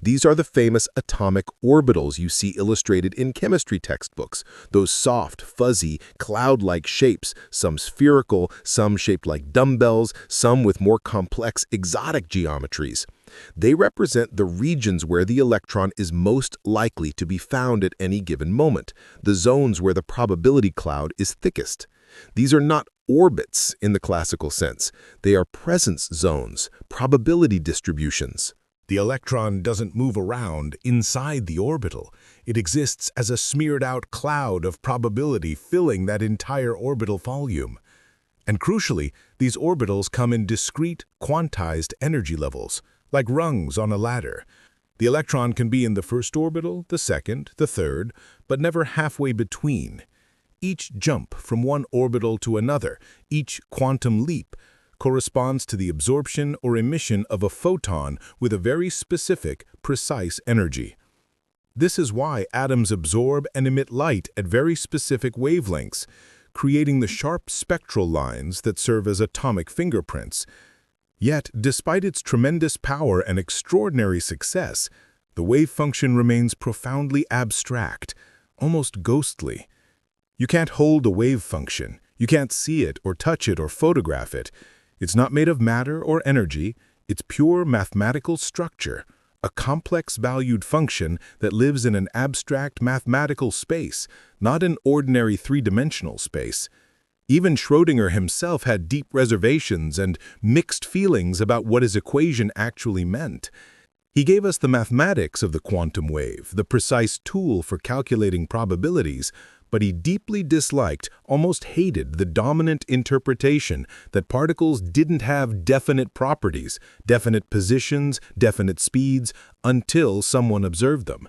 These are the famous atomic orbitals you see illustrated in chemistry textbooks, those soft, fuzzy, cloud-like shapes, some spherical, some shaped like dumbbells, some with more complex, exotic geometries. They represent the regions where the electron is most likely to be found at any given moment, the zones where the probability cloud is thickest. These are not orbits in the classical sense. They are presence zones, probability distributions. The electron doesn't move around inside the orbital. It exists as a smeared-out cloud of probability filling that entire orbital volume. And crucially, these orbitals come in discrete, quantized energy levels, like rungs on a ladder. The electron can be in the first orbital, the second, the third, but never halfway between. Each jump from one orbital to another, each quantum leap, corresponds to the absorption or emission of a photon with a very specific, precise energy. This is why atoms absorb and emit light at very specific wavelengths, creating the sharp spectral lines that serve as atomic fingerprints. Yet, despite its tremendous power and extraordinary success, the wave function remains profoundly abstract, almost ghostly. You can't hold a wave function. You can't see it or touch it or photograph it. It's not made of matter or energy. It's pure mathematical structure, a complex valued function that lives in an abstract mathematical space, not an ordinary three-dimensional space. Even Schrödinger himself had deep reservations and mixed feelings about what his equation actually meant. He gave us the mathematics of the quantum wave, the precise tool for calculating probabilities, but he deeply disliked, almost hated, the dominant interpretation that particles didn't have definite properties, definite positions, definite speeds, until someone observed them.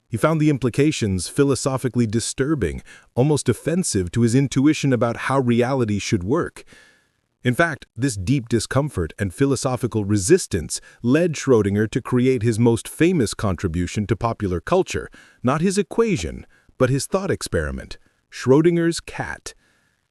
He found the implications philosophically disturbing, almost offensive to his intuition about how reality should work. In fact, this deep discomfort and philosophical resistance led Schrödinger to create his most famous contribution to popular culture, not his equation, but his thought experiment, Schrödinger's cat.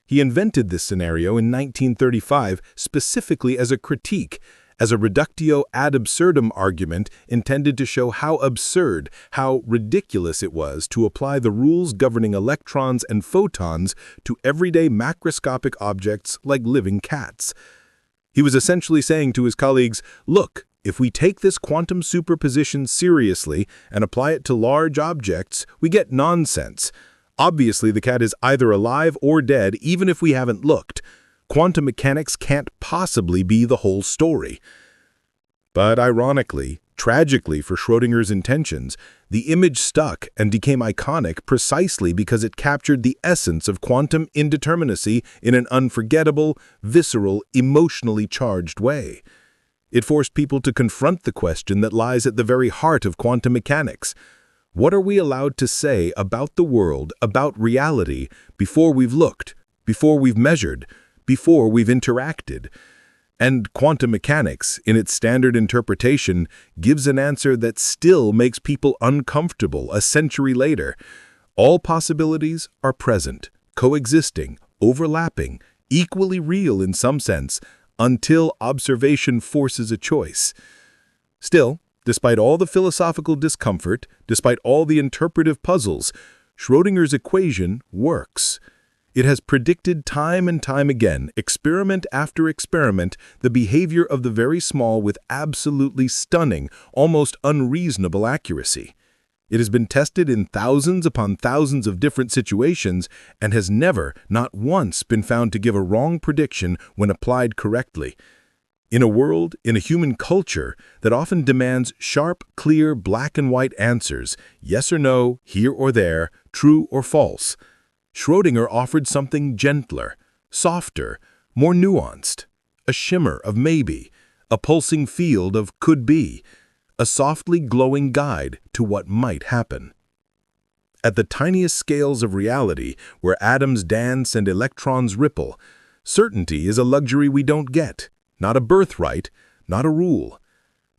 He invented this scenario in 1935 specifically as a critique, as a reductio ad absurdum argument intended to show how absurd, how ridiculous it was to apply the rules governing electrons and photons to everyday macroscopic objects like living cats. He was essentially saying to his colleagues, look, if we take this quantum superposition seriously and apply it to large objects, we get nonsense. Obviously, the cat is either alive or dead, even if we haven't looked. Quantum mechanics can't possibly be the whole story. But ironically, tragically for Schrödinger's intentions, the image stuck and became iconic precisely because it captured the essence of quantum indeterminacy in an unforgettable, visceral, emotionally charged way. It forced people to confront the question that lies at the very heart of quantum mechanics. What are we allowed to say about the world, about reality, before we've looked, before we've measured, before we've interacted? And quantum mechanics, in its standard interpretation, gives an answer that still makes people uncomfortable a century later. All possibilities are present, coexisting, overlapping, equally real in some sense, until observation forces a choice. Still, despite all the philosophical discomfort, despite all the interpretive puzzles, Schrödinger's equation works. It has predicted time and time again, experiment after experiment, the behavior of the very small with absolutely stunning, almost unreasonable accuracy. It has been tested in thousands upon thousands of different situations and has never, not once, been found to give a wrong prediction when applied correctly. In a world, in a human culture, that often demands sharp, clear, black and white answers, yes or no, here or there, true or false, Schrödinger offered something gentler, softer, more nuanced, a shimmer of maybe, a pulsing field of could be, a softly glowing guide to what might happen. At the tiniest scales of reality, where atoms dance and electrons ripple, certainty is a luxury we don't get, not a birthright, not a rule.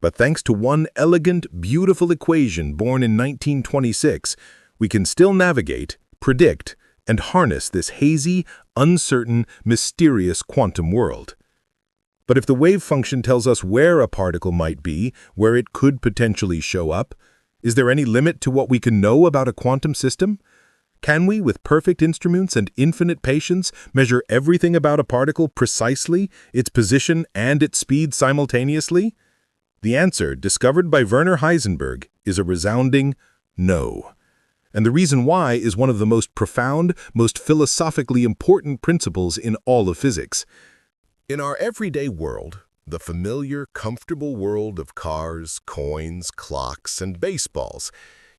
But thanks to one elegant, beautiful equation born in 1926, we can still navigate, predict, and harness this hazy, uncertain, mysterious quantum world. But if the wave function tells us where a particle might be, where it could potentially show up, is there any limit to what we can know about a quantum system? Can we, with perfect instruments and infinite patience, measure everything about a particle precisely, its position and its speed simultaneously? The answer, discovered by Werner Heisenberg, is a resounding no. And the reason why is one of the most profound, most philosophically important principles in all of physics. In our everyday world, the familiar, comfortable world of cars, coins, clocks, and baseballs,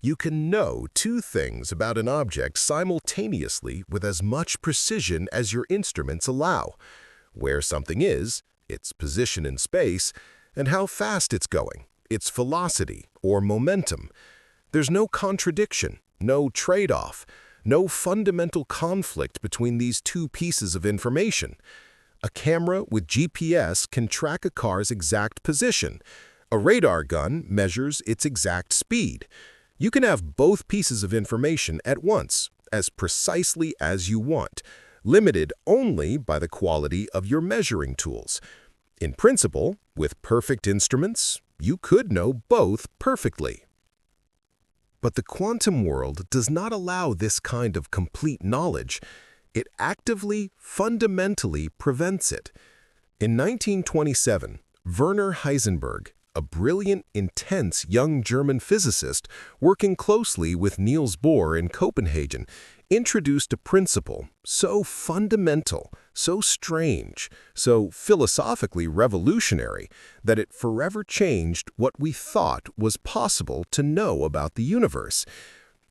you can know two things about an object simultaneously with as much precision as your instruments allow: where something is, its position in space, and how fast it's going, its velocity or momentum. There's no contradiction, no trade-off, no fundamental conflict between these two pieces of information. A camera with GPS can track a car's exact position. A radar gun measures its exact speed. You can have both pieces of information at once, as precisely as you want, limited only by the quality of your measuring tools. In principle, with perfect instruments, you could know both perfectly. But the quantum world does not allow this kind of complete knowledge. It actively, fundamentally prevents it. In 1927, Werner Heisenberg, a brilliant, intense young German physicist working closely with Niels Bohr in Copenhagen, introduced a principle so fundamental, so strange, so philosophically revolutionary that it forever changed what we thought was possible to know about the universe.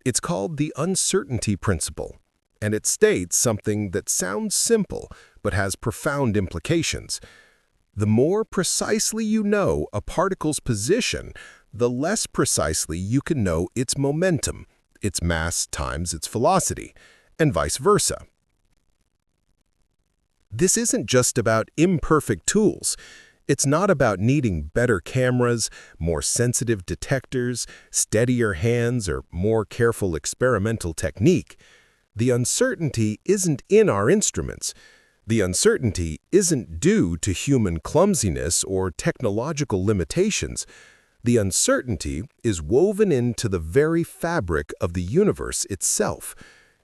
It's called the uncertainty principle, and it states something that sounds simple but has profound implications. The more precisely you know a particle's position, the less precisely you can know its momentum, its mass times its velocity, and vice versa. This isn't just about imperfect tools. It's not about needing better cameras, more sensitive detectors, steadier hands, or more careful experimental technique. The uncertainty isn't in our instruments. The uncertainty isn't due to human clumsiness or technological limitations. The uncertainty is woven into the very fabric of the universe itself.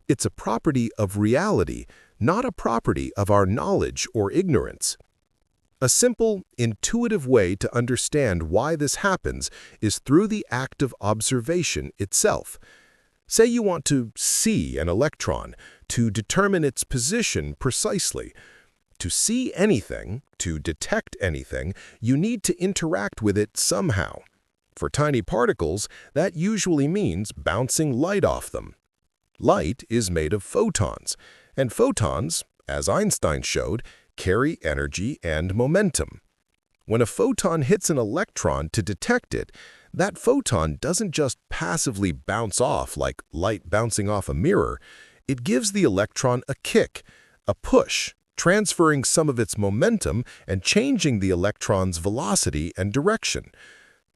It's a property of reality, not a property of our knowledge or ignorance. A simple, intuitive way to understand why this happens is through the act of observation itself. Say you want to see an electron, to determine its position precisely. To see anything, to detect anything, you need to interact with it somehow. For tiny particles, that usually means bouncing light off them. Light is made of photons, and photons, as Einstein showed, carry energy and momentum. When a photon hits an electron to detect it, that photon doesn't just passively bounce off like light bouncing off a mirror. It gives the electron a kick, a push, transferring some of its momentum and changing the electron's velocity and direction.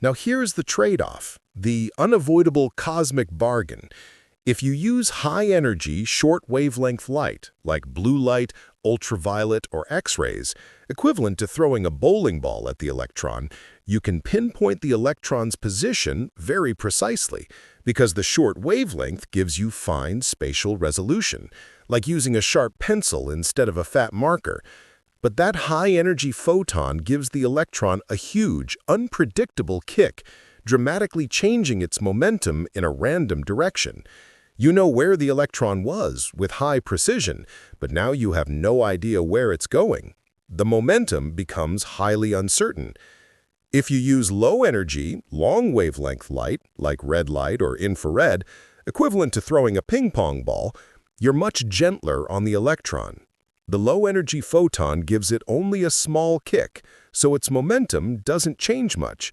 Now here's the trade-off, the unavoidable cosmic bargain. If you use high-energy, short-wavelength light, like blue light, ultraviolet, or X-rays, equivalent to throwing a bowling ball at the electron, you can pinpoint the electron's position very precisely, because the short wavelength gives you fine spatial resolution, like using a sharp pencil instead of a fat marker. But that high-energy photon gives the electron a huge, unpredictable kick, dramatically changing its momentum in a random direction. You know where the electron was with high precision, but now you have no idea where it's going. The momentum becomes highly uncertain. If you use low-energy, long-wavelength light, like red light or infrared, equivalent to throwing a ping-pong ball, you're much gentler on the electron. The low-energy photon gives it only a small kick, so its momentum doesn't change much.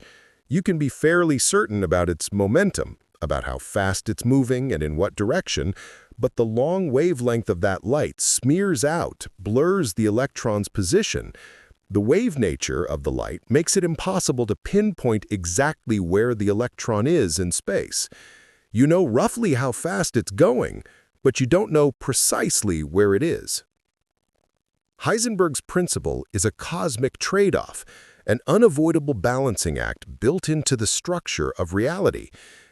You can be fairly certain about its momentum, about how fast it's moving and in what direction, but the long wavelength of that light smears out, blurs the electron's position. The wave nature of the light makes it impossible to pinpoint exactly where the electron is in space. You know roughly how fast it's going, but you don't know precisely where it is. Heisenberg's principle is a cosmic trade-off, an unavoidable balancing act built into the structure of reality.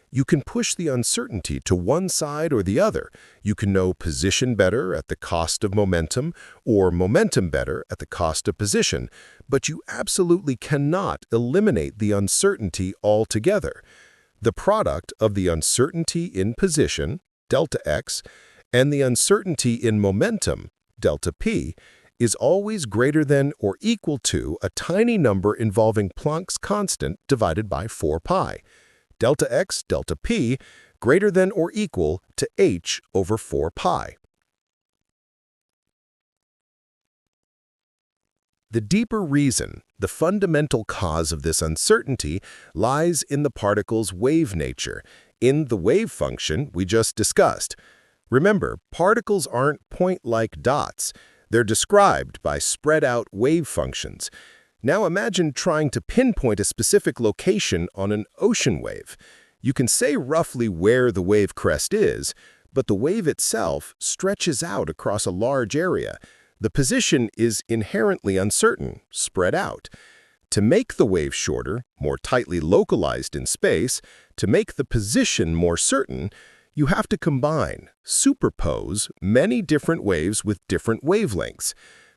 You can push the uncertainty to one side or the other. You can know position better at the cost of momentum, or momentum better at the cost of position, but you absolutely cannot eliminate the uncertainty altogether. The product of the uncertainty in position, delta x, and the uncertainty in momentum, delta p, is always greater than or equal to a tiny number involving Planck's constant divided by 4 pi. Delta x, delta p, greater than or equal to h over 4 pi. The deeper reason, the fundamental cause of this uncertainty, lies in the particle's wave nature, in the wave function we just discussed. Remember, particles aren't point-like dots. They're described by spread-out wave functions. Now imagine trying to pinpoint a specific location on an ocean wave. You can say roughly where the wave crest is, but the wave itself stretches out across a large area. The position is inherently uncertain, spread out. To make the wave shorter, more tightly localized in space, to make the position more certain, you have to combine, superpose many different waves with different wavelengths.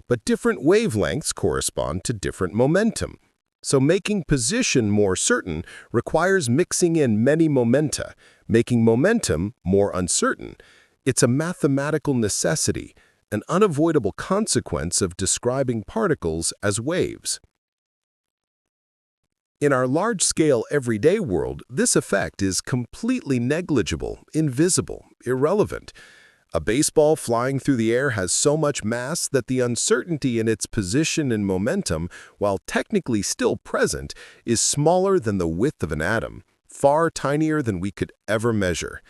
But different wavelengths correspond to different momentum. So making position more certain requires mixing in many momenta, making momentum more uncertain. It's a mathematical necessity, an unavoidable consequence of describing particles as waves. In our large-scale everyday world, this effect is completely negligible, invisible, irrelevant. A baseball flying through the air has so much mass that the uncertainty in its position and momentum, while technically still present, is smaller than the width of an atom, far tinier than we could ever measure.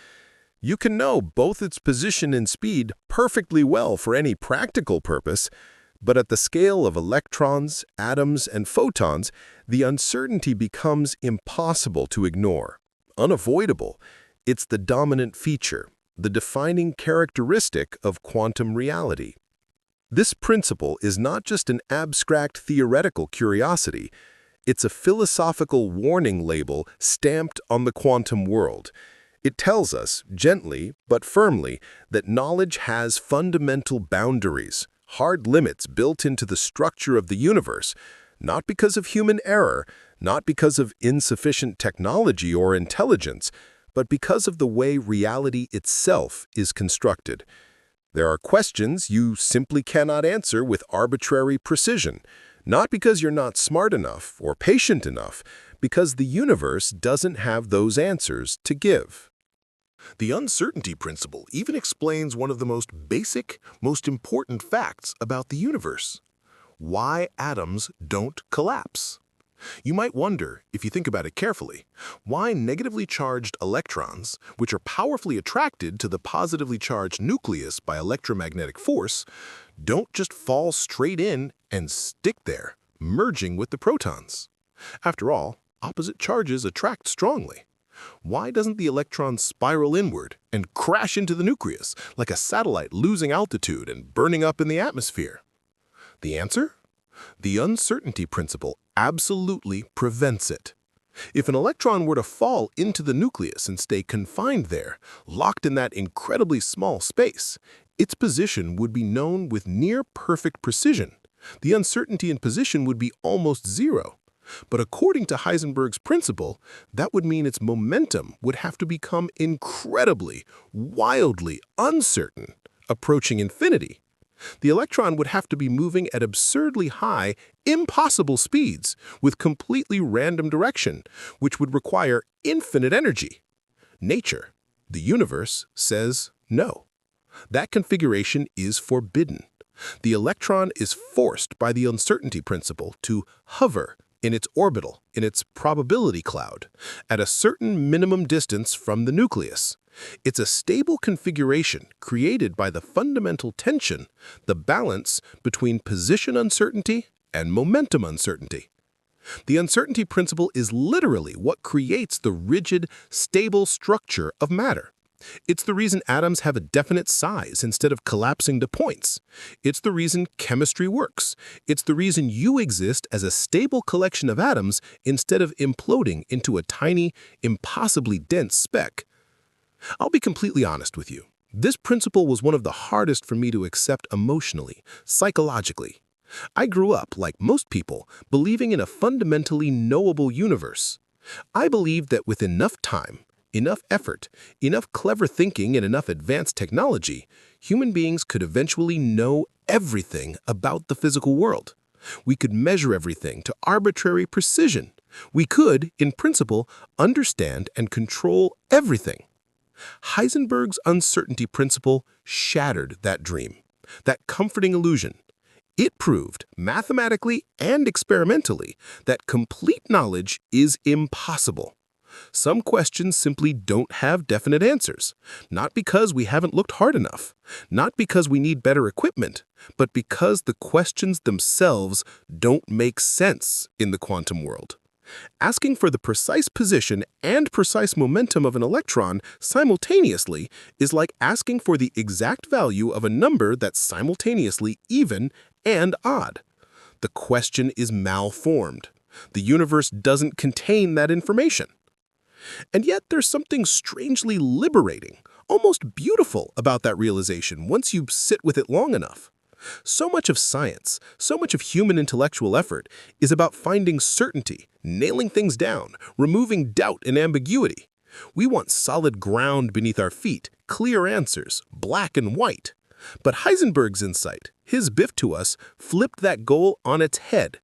You can know both its position and speed perfectly well for any practical purpose, but at the scale of electrons, atoms, and photons, the uncertainty becomes impossible to ignore, unavoidable. It's the dominant feature, the defining characteristic of quantum reality. This principle is not just an abstract theoretical curiosity. It's a philosophical warning label stamped on the quantum world. It tells us, gently but firmly, that knowledge has fundamental boundaries, hard limits built into the structure of the universe, not because of human error, not because of insufficient technology or intelligence, but because of the way reality itself is constructed. There are questions you simply cannot answer with arbitrary precision, not because you're not smart enough or patient enough, because the universe doesn't have those answers to give. The uncertainty principle even explains one of the most basic, most important facts about the universe: why atoms don't collapse. You might wonder, if you think about it carefully, why negatively charged electrons, which are powerfully attracted to the positively charged nucleus by electromagnetic force, don't just fall straight in and stick there, merging with the protons. After all, opposite charges attract strongly. Why doesn't the electron spiral inward and crash into the nucleus like a satellite losing altitude and burning up in the atmosphere? The answer? The uncertainty principle absolutely prevents it. If an electron were to fall into the nucleus and stay confined there, locked in that incredibly small space, its position would be known with near-perfect precision. The uncertainty in position would be almost zero. But according to Heisenberg's principle, that would mean its momentum would have to become incredibly, wildly uncertain, approaching infinity. The electron would have to be moving at absurdly high, impossible speeds with completely random direction, which would require infinite energy. Nature, the universe, says no. That configuration is forbidden. The electron is forced by the uncertainty principle to hover in its orbital, in its probability cloud, at a certain minimum distance from the nucleus. It's a stable configuration created by the fundamental tension, the balance between position uncertainty and momentum uncertainty. The uncertainty principle is literally what creates the rigid, stable structure of matter. It's the reason atoms have a definite size instead of collapsing to points. It's the reason chemistry works. It's the reason you exist as a stable collection of atoms instead of imploding into a tiny, impossibly dense speck. I'll be completely honest with you. This principle was one of the hardest for me to accept emotionally, psychologically. I grew up, like most people, believing in a fundamentally knowable universe. I believed that with enough time, enough effort, enough clever thinking, and enough advanced technology, human beings could eventually know everything about the physical world. We could measure everything to arbitrary precision. We could, in principle, understand and control everything. Heisenberg's uncertainty principle shattered that dream, that comforting illusion. It proved, mathematically and experimentally, that complete knowledge is impossible. Some questions simply don't have definite answers, not because we haven't looked hard enough, not because we need better equipment, but because the questions themselves don't make sense in the quantum world. Asking for the precise position and precise momentum of an electron simultaneously is like asking for the exact value of a number that's simultaneously even and odd. The question is malformed. The universe doesn't contain that information. And yet there's something strangely liberating, almost beautiful about that realization once you sit with it long enough. So much of science, so much of human intellectual effort is about finding certainty, nailing things down, removing doubt and ambiguity. We want solid ground beneath our feet, clear answers, black and white. But Heisenberg's insight, his biff to us, flipped that goal on its head.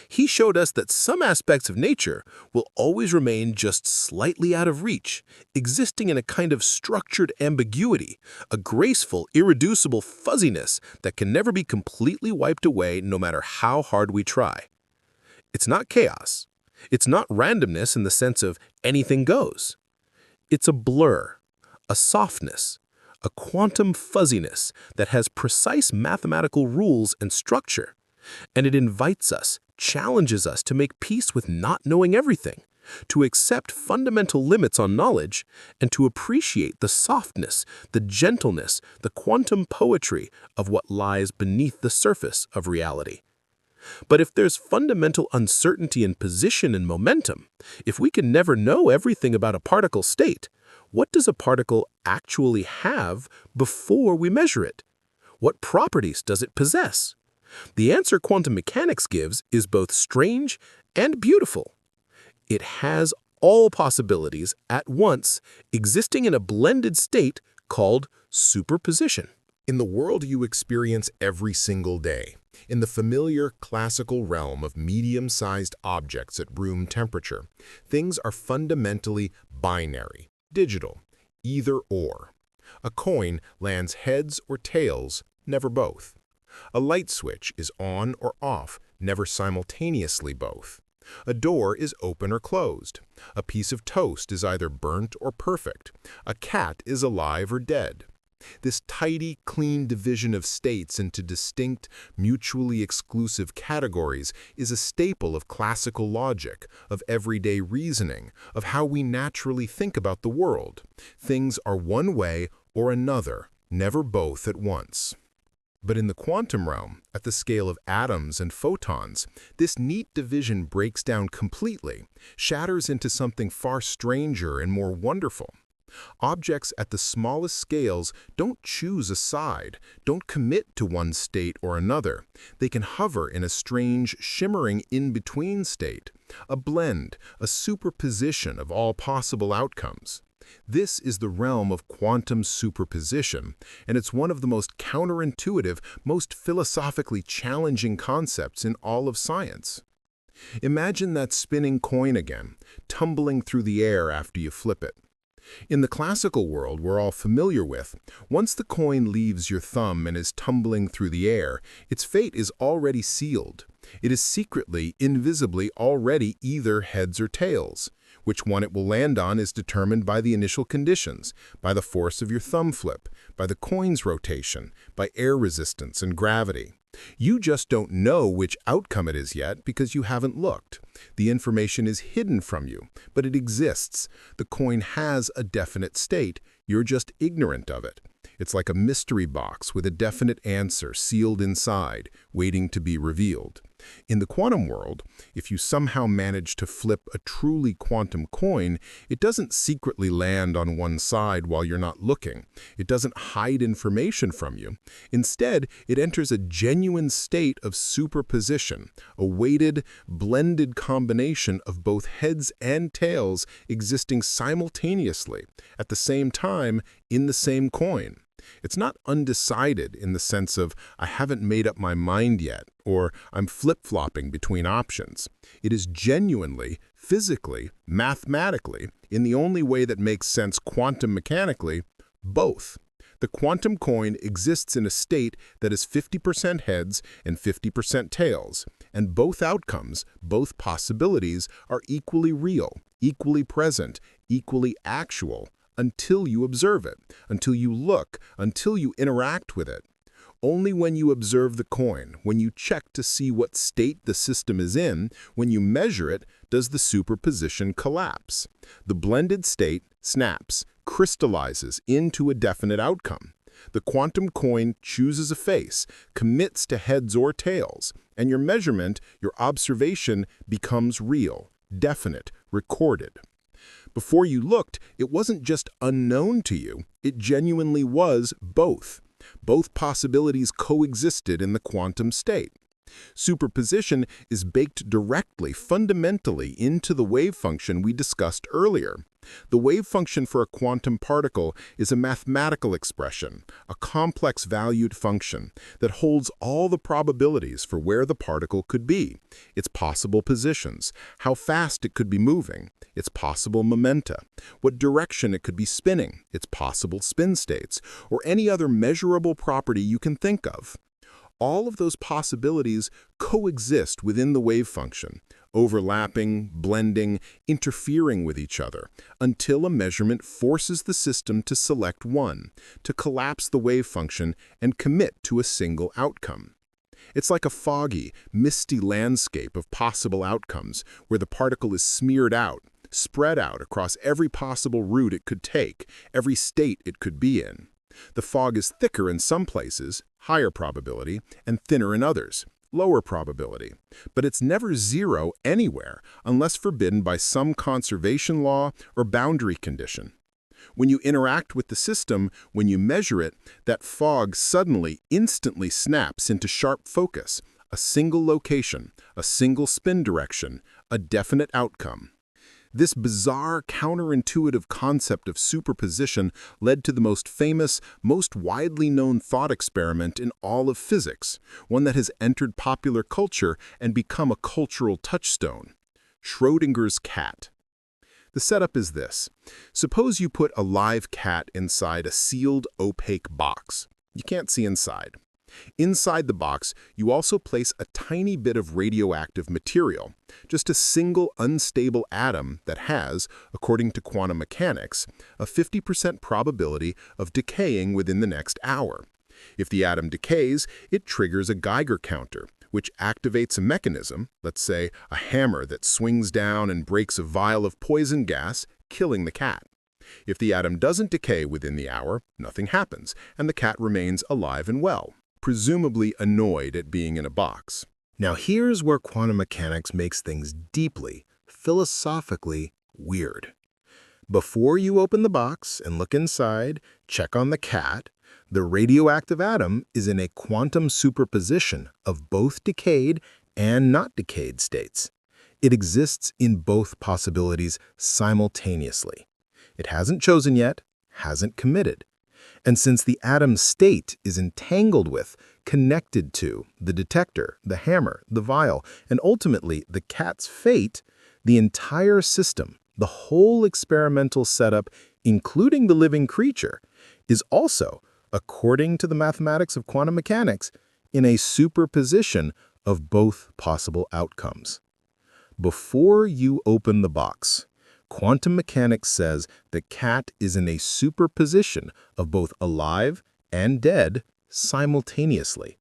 He showed us that some aspects of nature will always remain just slightly out of reach, existing in a kind of structured ambiguity, a graceful, irreducible fuzziness that can never be completely wiped away no matter how hard we try. It's not chaos. It's not randomness in the sense of anything goes. It's a blur, a softness, a quantum fuzziness that has precise mathematical rules and structure. And it invites us, challenges us to make peace with not knowing everything, to accept fundamental limits on knowledge, and to appreciate the softness, the gentleness, the quantum poetry of what lies beneath the surface of reality. But if there's fundamental uncertainty in position and momentum, if we can never know everything about a particle state, what does a particle actually have before we measure it? What properties does it possess? The answer quantum mechanics gives is both strange and beautiful. It has all possibilities at once, existing in a blended state called superposition. In the world you experience every single day, in the familiar classical realm of medium-sized objects at room temperature, things are fundamentally binary, digital, either or. A coin lands heads or tails, never both. A light switch is on or off, never simultaneously both. A door is open or closed. A piece of toast is either burnt or perfect. A cat is alive or dead. This tidy, clean division of states into distinct, mutually exclusive categories is a staple of classical logic, of everyday reasoning, of how we naturally think about the world. Things are one way or another, never both at once. But in the quantum realm, at the scale of atoms and photons, this neat division breaks down completely, shatters into something far stranger and more wonderful. Objects at the smallest scales don't choose a side, don't commit to one state or another. They can hover in a strange, shimmering in-between state, a blend, a superposition of all possible outcomes. This is the realm of quantum superposition, and it's one of the most counterintuitive, most philosophically challenging concepts in all of science. Imagine that spinning coin again, tumbling through the air after you flip it. In the classical world we're all familiar with, once the coin leaves your thumb and is tumbling through the air, its fate is already sealed. It is secretly, invisibly already either heads or tails. Which one it will land on is determined by the initial conditions, by the force of your thumb flip, by the coin's rotation, by air resistance and gravity. You just don't know which outcome it is yet because you haven't looked. The information is hidden from you, but it exists. The coin has a definite state. You're just ignorant of it. It's like a mystery box with a definite answer sealed inside, waiting to be revealed. In the quantum world, if you somehow manage to flip a truly quantum coin, it doesn't secretly land on one side while you're not looking. It doesn't hide information from you. Instead, it enters a genuine state of superposition, a weighted, blended combination of both heads and tails existing simultaneously, at the same time, in the same coin. It's not undecided in the sense of, I haven't made up my mind yet, or I'm flip-flopping between options. It is genuinely, physically, mathematically, in the only way that makes sense quantum mechanically, both. The quantum coin exists in a state that is 50% heads and 50% tails, and both outcomes, both possibilities, are equally real, equally present, equally actual, until you observe it, until you look, until you interact with it. Only when you observe the coin, when you check to see what state the system is in, when you measure it, does the superposition collapse. The blended state snaps, crystallizes into a definite outcome. The quantum coin chooses a face, commits to heads or tails, and your measurement, your observation, becomes real, definite, recorded. Before you looked, it wasn't just unknown to you, it genuinely was both. Both possibilities coexisted in the quantum state. Superposition is baked directly, fundamentally, into the wave function we discussed earlier. The wave function for a quantum particle is a mathematical expression, a complex valued function that holds all the probabilities for where the particle could be, its possible positions, how fast it could be moving, its possible momenta, what direction it could be spinning, its possible spin states, or any other measurable property you can think of. All of those possibilities coexist within the wave function, overlapping, blending, interfering with each other, until a measurement forces the system to select one, to collapse the wave function and commit to a single outcome. It's like a foggy, misty landscape of possible outcomes where the particle is smeared out, spread out across every possible route it could take, every state it could be in. The fog is thicker in some places, higher probability, and thinner in others, lower probability. But it's never zero anywhere unless forbidden by some conservation law or boundary condition. When you interact with the system, when you measure it, that fog suddenly, instantly snaps into sharp focus, a single location, a single spin direction, a definite outcome. This bizarre, counterintuitive concept of superposition led to the most famous, most widely known thought experiment in all of physics, one that has entered popular culture and become a cultural touchstone: Schrödinger's cat. The setup is this. Suppose you put a live cat inside a sealed, opaque box. You can't see inside. Inside the box, you also place a tiny bit of radioactive material, just a single unstable atom that has, according to quantum mechanics, a 50% probability of decaying within the next hour. If the atom decays, it triggers a Geiger counter, which activates a mechanism, let's say a hammer that swings down and breaks a vial of poison gas, killing the cat. If the atom doesn't decay within the hour, nothing happens, and the cat remains alive and well, presumably annoyed at being in a box. Now here's where quantum mechanics makes things deeply, philosophically weird. Before you open the box and look inside, check on the cat, the radioactive atom is in a quantum superposition of both decayed and not decayed states. It exists in both possibilities simultaneously. It hasn't chosen yet, hasn't committed. And since the atom's state is entangled with, connected to, the detector, the hammer, the vial, and ultimately the cat's fate, the entire system, the whole experimental setup, including the living creature, is also, according to the mathematics of quantum mechanics, in a superposition of both possible outcomes. Before you open the box, quantum mechanics says the cat is in a superposition of both alive and dead simultaneously.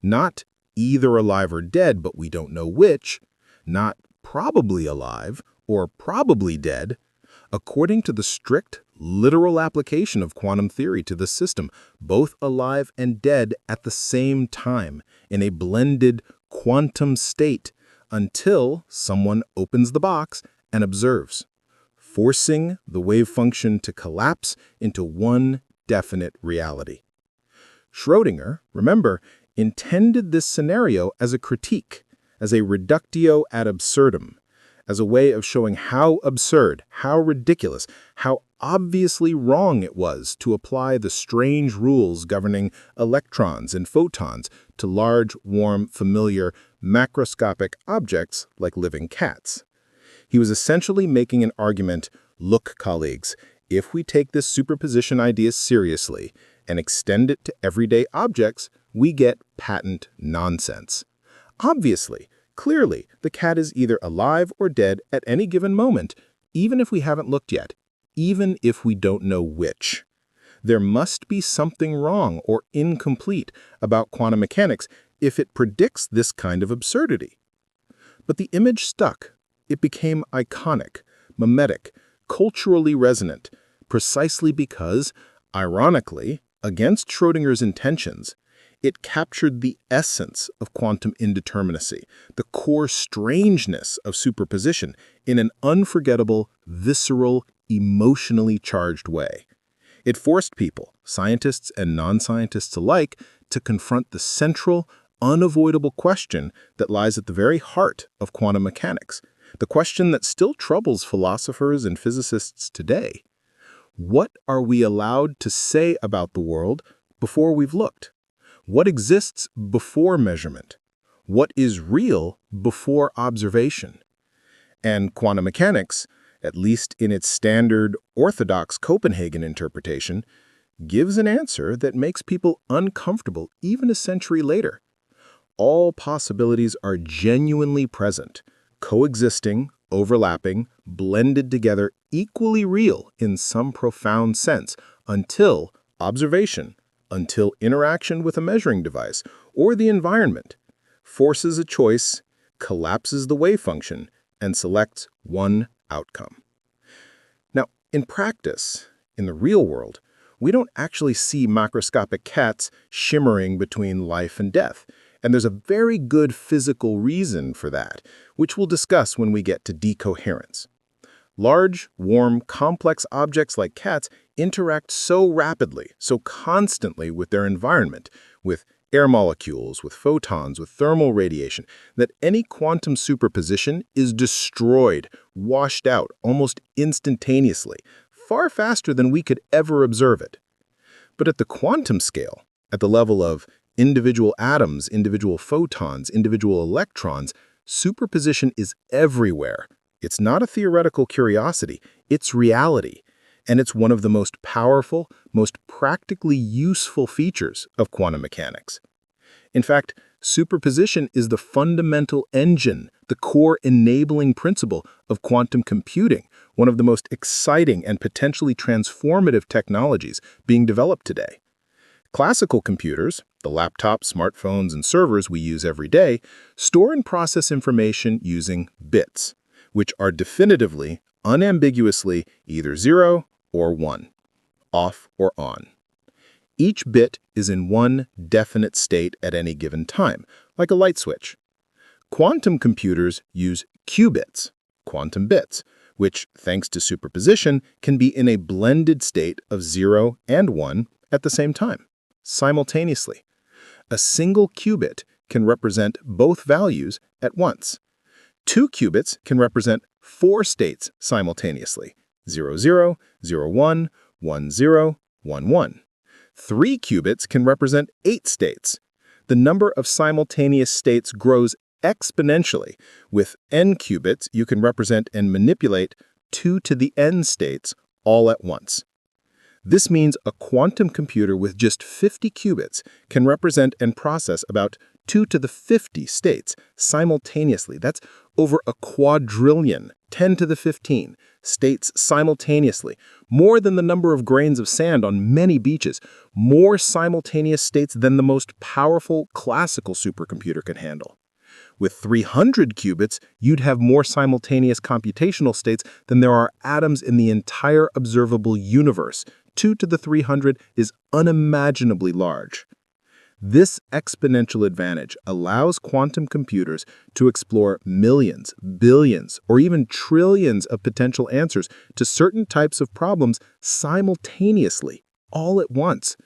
Not either alive or dead, but we don't know which, not probably alive or probably dead. According to the strict, literal application of quantum theory to the system, both alive and dead at the same time in a blended quantum state until someone opens the box and observes, forcing the wave function to collapse into one definite reality. Schrödinger, remember, intended this scenario as a critique, as a reductio ad absurdum, as a way of showing how absurd, how ridiculous, how obviously wrong it was to apply the strange rules governing electrons and photons to large, warm, familiar, macroscopic objects like living cats. He was essentially making an argument, look, colleagues, if we take this superposition idea seriously and extend it to everyday objects, we get patent nonsense. Obviously, clearly, the cat is either alive or dead at any given moment, even if we haven't looked yet, even if we don't know which. There must be something wrong or incomplete about quantum mechanics if it predicts this kind of absurdity. But the image stuck. It became iconic, mimetic, culturally resonant, precisely because, ironically, against Schrödinger's intentions, it captured the essence of quantum indeterminacy, the core strangeness of superposition, in an unforgettable, visceral, emotionally charged way. It forced people, scientists and non-scientists alike, to confront the central, unavoidable question that lies at the very heart of quantum mechanics, the question that still troubles philosophers and physicists today. What are we allowed to say about the world before we've looked? What exists before measurement? What is real before observation? And quantum mechanics, at least in its standard orthodox Copenhagen interpretation, gives an answer that makes people uncomfortable even a century later. All possibilities are genuinely present, coexisting, overlapping, blended together, equally real in some profound sense, until observation, until interaction with a measuring device or the environment forces a choice, collapses the wave function, and selects one outcome. Now, in practice, in the real world, we don't actually see macroscopic cats shimmering between life and death. And there's a very good physical reason for that, which we'll discuss when we get to decoherence. Large, warm, complex objects like cats interact so rapidly, so constantly with their environment, with air molecules, with photons, with thermal radiation, that any quantum superposition is destroyed, washed out, almost instantaneously, far faster than we could ever observe it. But at the quantum scale, at the level of individual atoms, individual photons, individual electrons, superposition is everywhere. It's not a theoretical curiosity, it's reality. And it's one of the most powerful, most practically useful features of quantum mechanics. In fact, superposition is the fundamental engine, the core enabling principle of quantum computing, one of the most exciting and potentially transformative technologies being developed today. Classical computers, the laptops, smartphones, and servers we use every day, store and process information using bits, which are definitively, unambiguously either 0 or 1, off or on. Each bit is in one definite state at any given time, like a light switch. Quantum computers use qubits, quantum bits, which, thanks to superposition, can be in a blended state of 0 and 1 at the same time, simultaneously. A single qubit can represent both values at once. 2 qubits can represent 4 states simultaneously, 0, 0, 0, 1, 1, 0, 1, 1. 3 qubits can represent 8 states. The number of simultaneous states grows exponentially. With n qubits, you can represent and manipulate 2 to the n states all at once. This means a quantum computer with just 50 qubits can represent and process about 2 to the 50 states simultaneously. That's over a quadrillion, 10 to the 15, states simultaneously, more than the number of grains of sand on many beaches, more simultaneous states than the most powerful classical supercomputer can handle. With 300 qubits, you'd have more simultaneous computational states than there are atoms in the entire observable universe. 2 to the 300 is unimaginably large. This exponential advantage allows quantum computers to explore millions, billions, or even trillions of potential answers to certain types of problems simultaneously, all at once,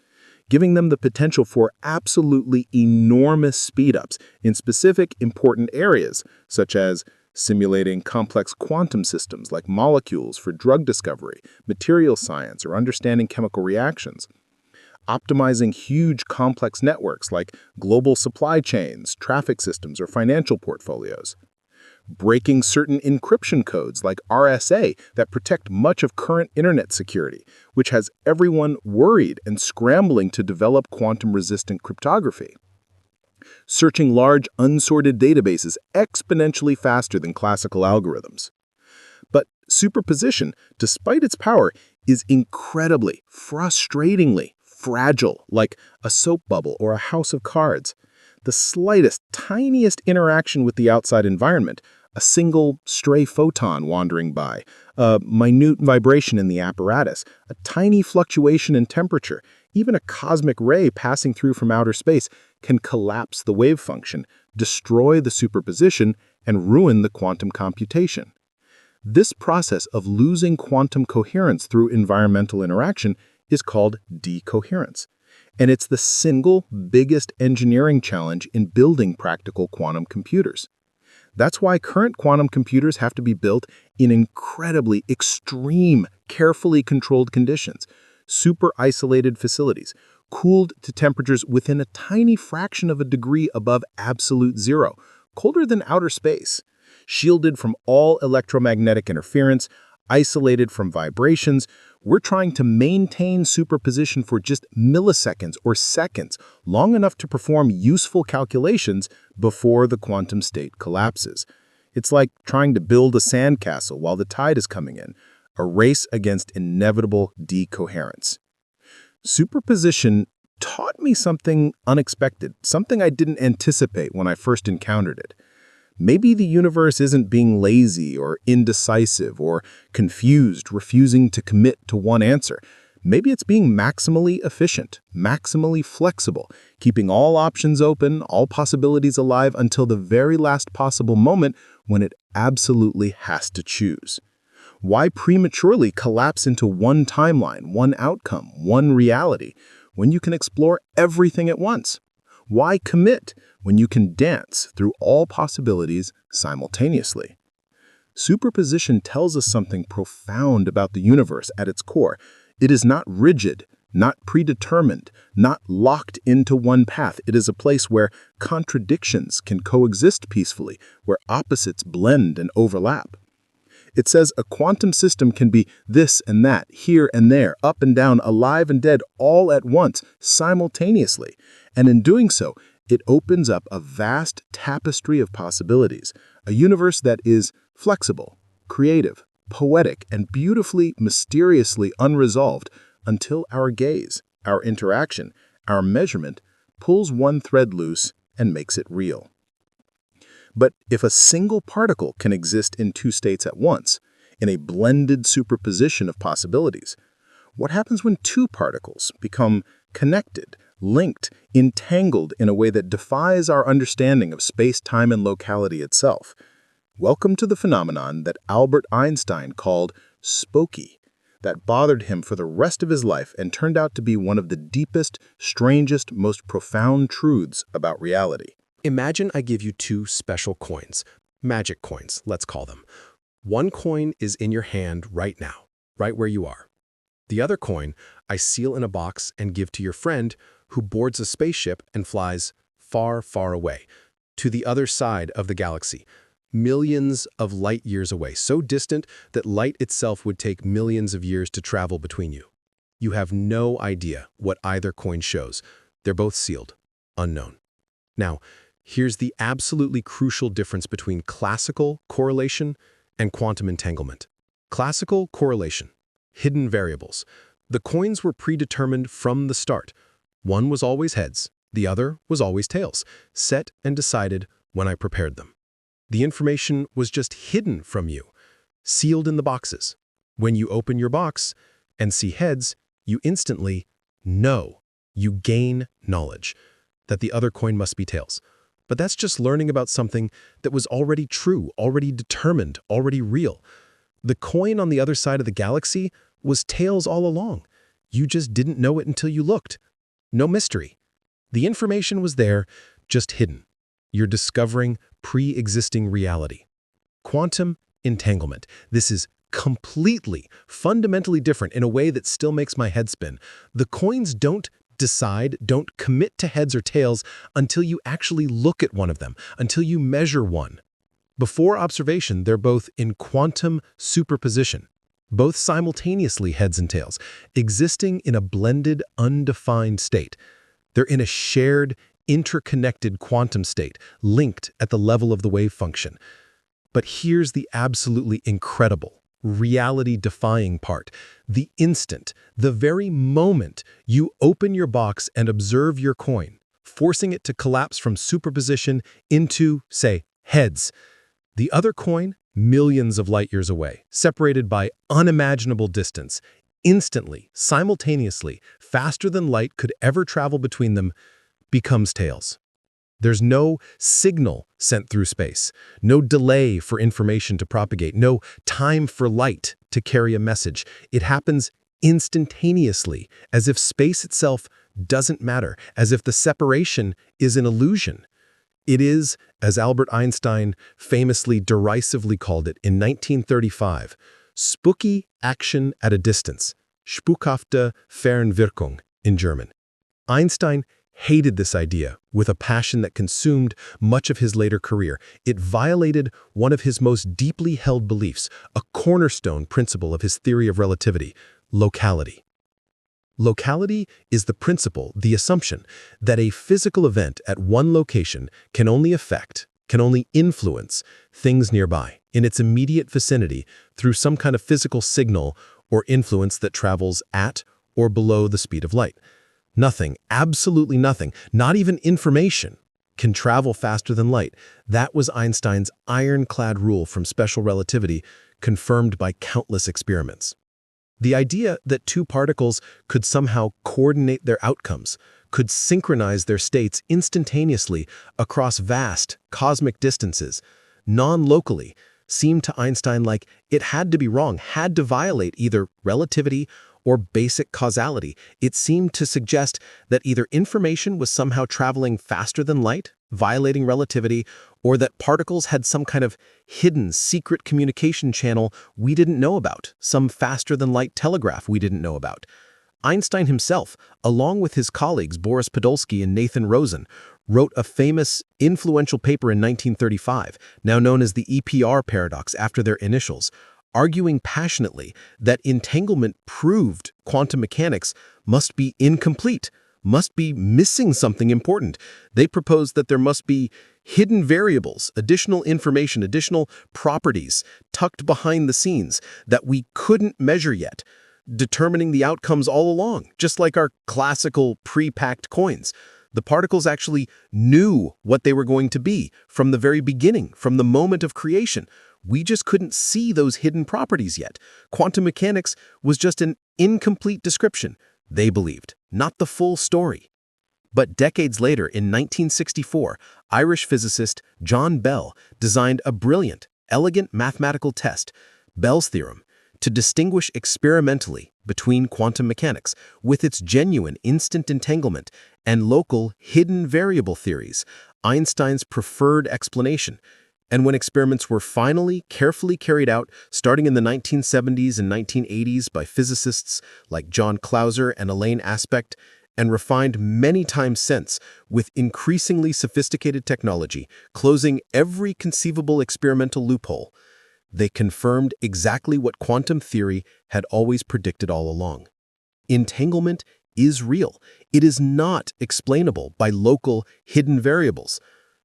giving them the potential for absolutely enormous speedups in specific important areas, such as simulating complex quantum systems like molecules for drug discovery, material science, or understanding chemical reactions, optimizing huge complex networks like global supply chains, traffic systems, or financial portfolios, breaking certain encryption codes like RSA that protect much of current internet security, which has everyone worried and scrambling to develop quantum-resistant cryptography, searching large unsorted databases exponentially faster than classical algorithms. But superposition, despite its power, is incredibly, frustratingly fragile, like a soap bubble or a house of cards. The slightest, tiniest interaction with the outside environment, a single stray photon wandering by, a minute vibration in the apparatus, a tiny fluctuation in temperature, even a cosmic ray passing through from outer space can collapse the wave function, destroy the superposition, and ruin the quantum computation. This process of losing quantum coherence through environmental interaction is called decoherence, and it's the single biggest engineering challenge in building practical quantum computers. That's why current quantum computers have to be built in incredibly extreme, carefully controlled conditions, super isolated facilities, cooled to temperatures within a tiny fraction of a degree above absolute zero, colder than outer space, shielded from all electromagnetic interference, isolated from vibrations. We're trying to maintain superposition for just milliseconds or seconds, long enough to perform useful calculations before the quantum state collapses. It's like trying to build a sandcastle while the tide is coming in, a race against inevitable decoherence. Superposition taught me something unexpected, something I didn't anticipate when I first encountered it. Maybe the universe isn't being lazy or indecisive or confused, refusing to commit to one answer. Maybe it's being maximally efficient, maximally flexible, keeping all options open, all possibilities alive until the very last possible moment when it absolutely has to choose. Why prematurely collapse into one timeline, one outcome, one reality, when you can explore everything at once? Why commit when you can dance through all possibilities simultaneously? Superposition tells us something profound about the universe at its core. It is not rigid, not predetermined, not locked into one path. It is a place where contradictions can coexist peacefully, where opposites blend and overlap. It says a quantum system can be this and that, here and there, up and down, alive and dead, all at once, simultaneously. And in doing so, it opens up a vast tapestry of possibilities, a universe that is flexible, creative, poetic, and beautifully, mysteriously unresolved until our gaze, our interaction, our measurement pulls one thread loose and makes it real. But if a single particle can exist in two states at once, in a blended superposition of possibilities, what happens when two particles become connected, linked, entangled in a way that defies our understanding of space, time, and locality itself? Welcome to the phenomenon that Albert Einstein called spooky, that bothered him for the rest of his life and turned out to be one of the deepest, strangest, most profound truths about reality. Imagine I give you two special coins, magic coins, let's call them. One coin is in your hand right now, right where you are. The other coin I seal in a box and give to your friend who boards a spaceship and flies far, far away, to the other side of the galaxy, millions of light years away, so distant that light itself would take millions of years to travel between you. You have no idea what either coin shows. They're both sealed, unknown. Now, here's the absolutely crucial difference between classical correlation and quantum entanglement. Classical correlation, hidden variables. The coins were predetermined from the start. One was always heads, the other was always tails, set and decided when I prepared them. The information was just hidden from you, sealed in the boxes. When you open your box and see heads, you instantly know, you gain knowledge, that the other coin must be tails. But that's just learning about something that was already true, already determined, already real. The coin on the other side of the galaxy was tails all along. You just didn't know it until you looked. No mystery. The information was there, just hidden. You're discovering pre-existing reality. Quantum entanglement. This is completely, fundamentally different in a way that still makes my head spin. The coins don't decide, don't commit to heads or tails until you actually look at one of them, until you measure one. Before observation, they're both in quantum superposition, both simultaneously heads and tails, existing in a blended, undefined state. They're in a shared, interconnected quantum state, linked at the level of the wave function. But here's the absolutely incredible, reality-defying part. The instant, the very moment you open your box and observe your coin, forcing it to collapse from superposition into, say, heads. The other coin, millions of light years away, separated by unimaginable distance, instantly, simultaneously, faster than light could ever travel between them, becomes tails. There's no signal sent through space, no delay for information to propagate, no time for light to carry a message. It happens instantaneously, as if space itself doesn't matter, as if the separation is an illusion. It is, as Albert Einstein famously derisively called it in 1935, spooky action at a distance, spukhafte Fernwirkung in German. Einstein hated this idea with a passion that consumed much of his later career. It violated one of his most deeply held beliefs, a cornerstone principle of his theory of relativity, locality. Locality is the principle, the assumption, that a physical event at one location can only affect, can only influence things nearby, in its immediate vicinity, through some kind of physical signal or influence that travels at or below the speed of light. Nothing, absolutely nothing, not even information, can travel faster than light. That was Einstein's ironclad rule from special relativity, confirmed by countless experiments. The idea that two particles could somehow coordinate their outcomes, could synchronize their states instantaneously across vast cosmic distances, non-locally, seemed to Einstein like it had to be wrong, had to violate either relativity or basic causality. It seemed to suggest that either information was somehow traveling faster than light, violating relativity, or that particles had some kind of hidden, secret communication channel we didn't know about, some faster-than-light telegraph we didn't know about. Einstein himself, along with his colleagues Boris Podolsky and Nathan Rosen, wrote a famous, influential paper in 1935, now known as the EPR paradox after their initials, arguing passionately that entanglement proved quantum mechanics must be incomplete, must be missing something important. They proposed that there must be hidden variables, additional information, additional properties tucked behind the scenes that we couldn't measure yet, determining the outcomes all along, just like our classical pre-packed coins. The particles actually knew what they were going to be from the very beginning, from the moment of creation. We just couldn't see those hidden properties yet. Quantum mechanics was just an incomplete description, they believed, not the full story. But decades later, in 1964, Irish physicist John Bell designed a brilliant, elegant mathematical test, Bell's theorem, to distinguish experimentally between quantum mechanics with its genuine instant entanglement and local hidden variable theories, Einstein's preferred explanation. And when experiments were finally carefully carried out, starting in the 1970s and 1980s by physicists like John Clauser and Elaine Aspect, and refined many times since with increasingly sophisticated technology, closing every conceivable experimental loophole, they confirmed exactly what quantum theory had always predicted all along. Entanglement is real. It is not explainable by local, hidden variables.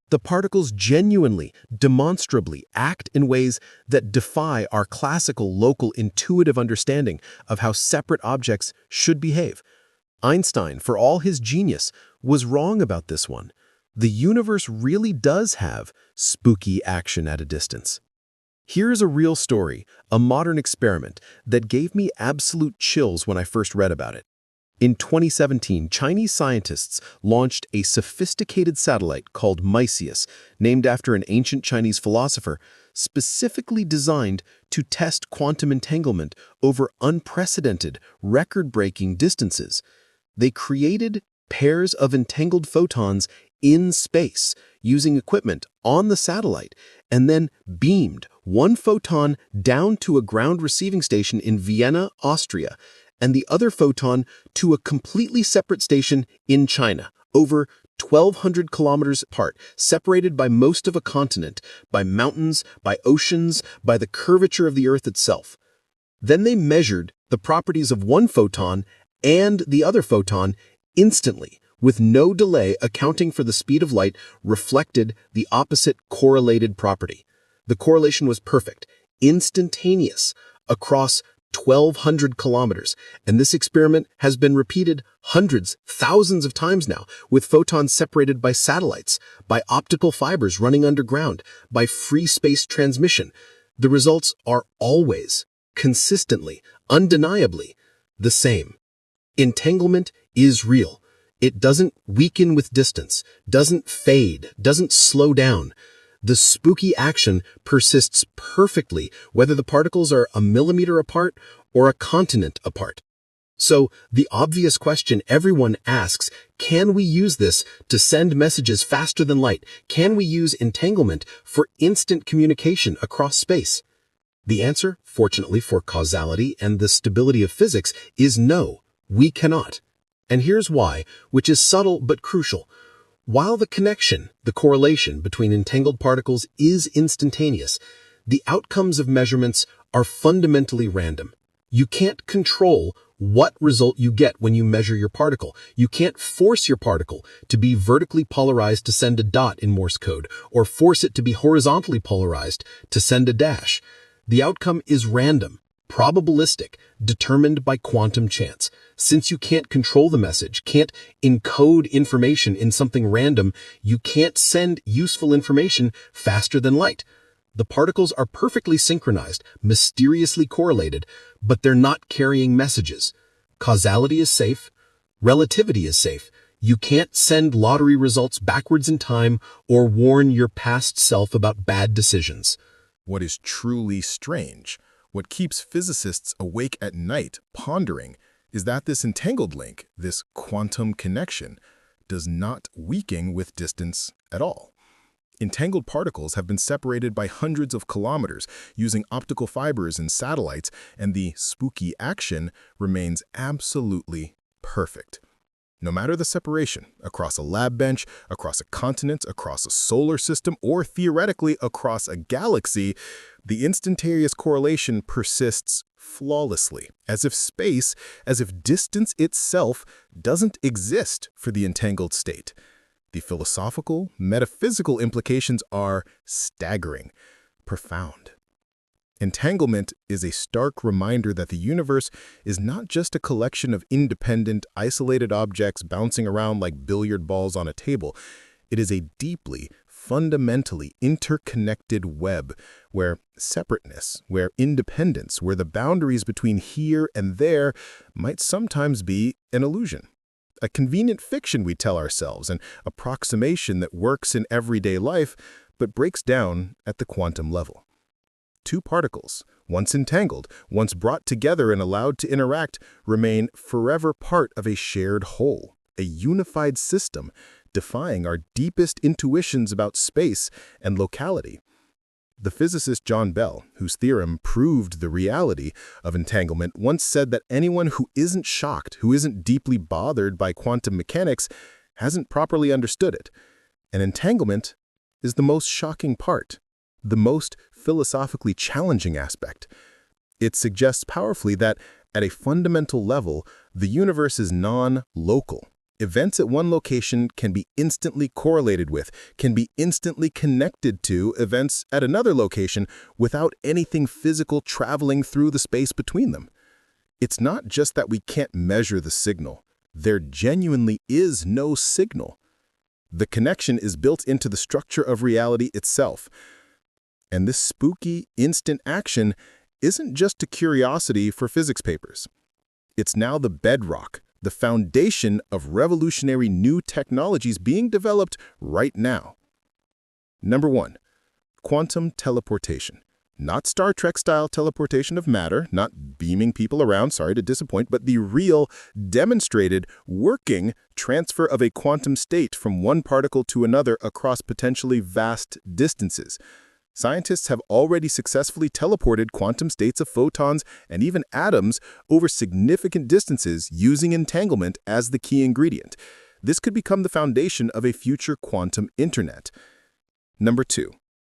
The particles genuinely, demonstrably act in ways that defy our classical, local, intuitive understanding of how separate objects should behave. Einstein, for all his genius, was wrong about this one. The universe really does have spooky action at a distance. Here's a real story, a modern experiment that gave me absolute chills when I first read about it. In 2017, Chinese scientists launched a sophisticated satellite called Mycius, named after an ancient Chinese philosopher, specifically designed to test quantum entanglement over unprecedented, record-breaking distances. They created pairs of entangled photons in space using equipment on the satellite, and then beamed one photon down to a ground receiving station in Vienna, Austria, and the other photon to a completely separate station in China, over 1,200 kilometers apart, separated by most of a continent, by mountains, by oceans, by the curvature of the Earth itself. Then they measured the properties of one photon and the other photon instantly, with no delay accounting for the speed of light reflected the opposite correlated property. The correlation was perfect, instantaneous, across 1,200 kilometers, and this experiment has been repeated hundreds, thousands of times now, with photons separated by satellites, by optical fibers running underground, by free space transmission. The results are always, consistently, undeniably, the same. Entanglement is real. It doesn't weaken with distance, doesn't fade, doesn't slow down. The spooky action persists perfectly whether the particles are a millimeter apart or a continent apart. So, the obvious question everyone asks, can we use this to send messages faster than light? Can we use entanglement for instant communication across space? The answer, fortunately for causality and the stability of physics, is no, we cannot. And here's why, which is subtle but crucial. While the connection, the correlation between entangled particles is instantaneous, the outcomes of measurements are fundamentally random. You can't control what result you get when you measure your particle. You can't force your particle to be vertically polarized to send a dot in Morse code, or force it to be horizontally polarized to send a dash. The outcome is random, probabilistic, determined by quantum chance. Since you can't control the message, can't encode information in something random, you can't send useful information faster than light. The particles are perfectly synchronized, mysteriously correlated, but they're not carrying messages. Causality is safe. Relativity is safe. You can't send lottery results backwards in time or warn your past self about bad decisions. What is truly strange, what keeps physicists awake at night pondering, is that this entangled link, this quantum connection, does not weaken with distance at all. Entangled particles have been separated by hundreds of kilometers using optical fibers and satellites, and the spooky action remains absolutely perfect. No matter the separation, across a lab bench, across a continent, across a solar system, or theoretically across a galaxy, the instantaneous correlation persists flawlessly, as if distance itself doesn't exist for the entangled state. The philosophical, metaphysical implications are staggering, profound. Entanglement is a stark reminder that the universe is not just a collection of independent, isolated objects bouncing around like billiard balls on a table. It is a deeply, fundamentally interconnected web where separateness, where independence, where the boundaries between here and there might sometimes be an illusion. A convenient fiction we tell ourselves, an approximation that works in everyday life but breaks down at the quantum level. Two particles, once entangled, once brought together and allowed to interact, remain forever part of a shared whole, a unified system, defying our deepest intuitions about space and locality. The physicist John Bell, whose theorem proved the reality of entanglement, once said that anyone who isn't shocked, who isn't deeply bothered by quantum mechanics, hasn't properly understood it. And entanglement is the most shocking part, the most philosophically challenging aspect. It suggests powerfully that, at a fundamental level, the universe is non-local. Events at one location can be instantly correlated with, can be instantly connected to events at another location without anything physical traveling through the space between them. It's not just that we can't measure the signal. There genuinely is no signal. The connection is built into the structure of reality itself. And this spooky, instant action isn't just a curiosity for physics papers. It's now the bedrock, the foundation of revolutionary new technologies being developed right now. Number 1, quantum teleportation. Not Star Trek-style teleportation of matter, not beaming people around, sorry to disappoint, but the real, demonstrated, working transfer of a quantum state from one particle to another across potentially vast distances. Scientists have already successfully teleported quantum states of photons and even atoms over significant distances using entanglement as the key ingredient. This could become the foundation of a future quantum internet. Number 2,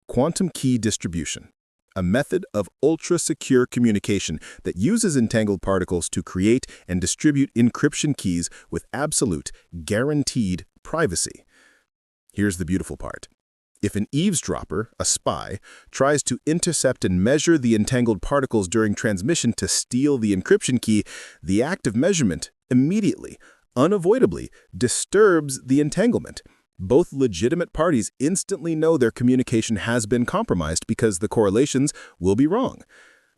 quantum key distribution, a method of ultra-secure communication that uses entangled particles to create and distribute encryption keys with absolute, guaranteed privacy. Here's the beautiful part. If an eavesdropper, a spy, tries to intercept and measure the entangled particles during transmission to steal the encryption key, the act of measurement immediately, unavoidably, disturbs the entanglement. Both legitimate parties instantly know their communication has been compromised because the correlations will be wrong.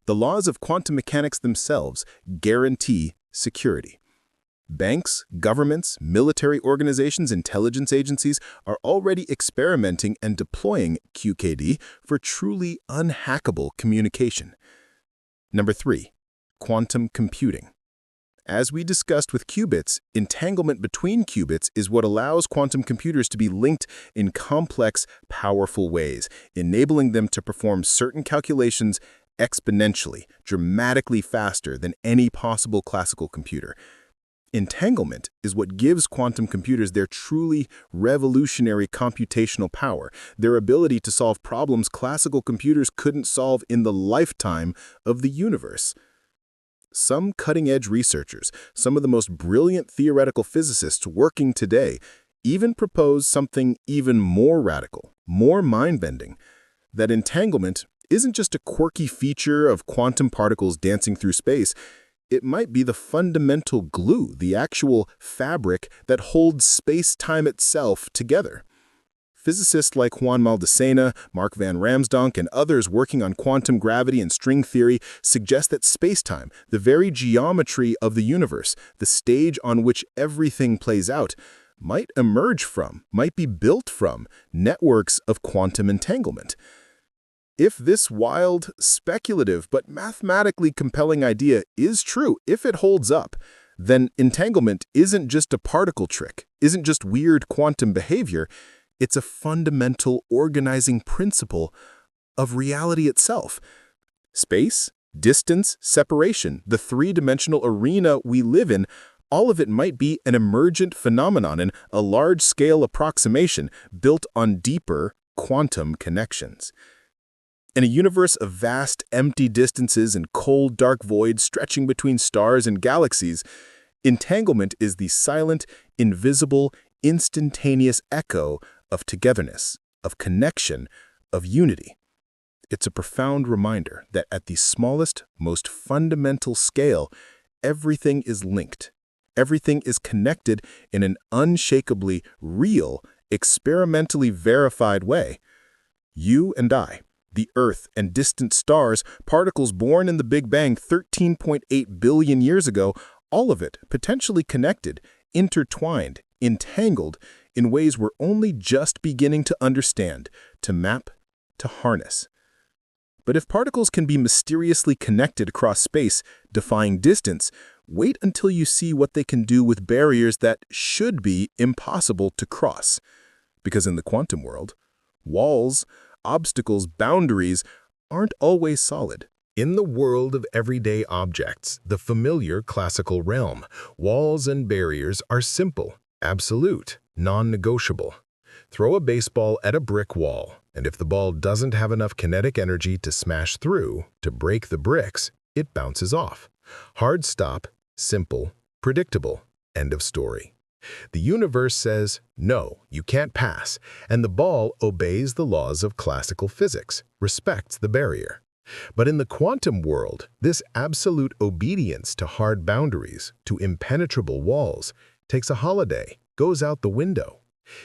The laws of quantum mechanics themselves guarantee security. Banks, governments, military organizations, intelligence agencies are already experimenting and deploying QKD for truly unhackable communication. Number 3, quantum computing. As we discussed with qubits, entanglement between qubits is what allows quantum computers to be linked in complex, powerful ways, enabling them to perform certain calculations exponentially, dramatically faster than any possible classical computer. Entanglement is what gives quantum computers their truly revolutionary computational power, their ability to solve problems classical computers couldn't solve in the lifetime of the universe. Some cutting-edge researchers, some of the most brilliant theoretical physicists working today, even propose something even more radical, more mind-bending, that entanglement isn't just a quirky feature of quantum particles dancing through space. It might be the fundamental glue, the actual fabric that holds space-time itself together. Physicists like Juan Maldacena, Mark van Ramsdonk, and others working on quantum gravity and string theory suggest that space-time, the very geometry of the universe, the stage on which everything plays out, might emerge from, might be built from, networks of quantum entanglement. If this wild, speculative, but mathematically compelling idea is true, if it holds up, then entanglement isn't just a particle trick, isn't just weird quantum behavior, it's a fundamental organizing principle of reality itself. Space, distance, separation, the three-dimensional arena we live in, all of it might be an emergent phenomenon and a large-scale approximation built on deeper quantum connections. In a universe of vast, empty distances and cold, dark voids stretching between stars and galaxies, entanglement is the silent, invisible, instantaneous echo of togetherness, of connection, of unity. It's a profound reminder that at the smallest, most fundamental scale, everything is linked. Everything is connected in an unshakably real, experimentally verified way. You and I, the Earth and distant stars, particles born in the Big Bang 13.8 billion years ago, all of it potentially connected, intertwined, entangled in ways we're only just beginning to understand, to map, to harness. But if particles can be mysteriously connected across space, defying distance, wait until you see what they can do with barriers that should be impossible to cross. Because in the quantum world, walls, obstacles, boundaries aren't always solid. In the world of everyday objects, the familiar classical realm, walls and barriers are simple, absolute, non-negotiable. Throw a baseball at a brick wall, and if the ball doesn't have enough kinetic energy to smash through, to break the bricks, it bounces off. Hard stop, simple, predictable, end of story. The universe says, no, you can't pass, and the ball obeys the laws of classical physics, respects the barrier. But in the quantum world, this absolute obedience to hard boundaries, to impenetrable walls, takes a holiday, goes out the window.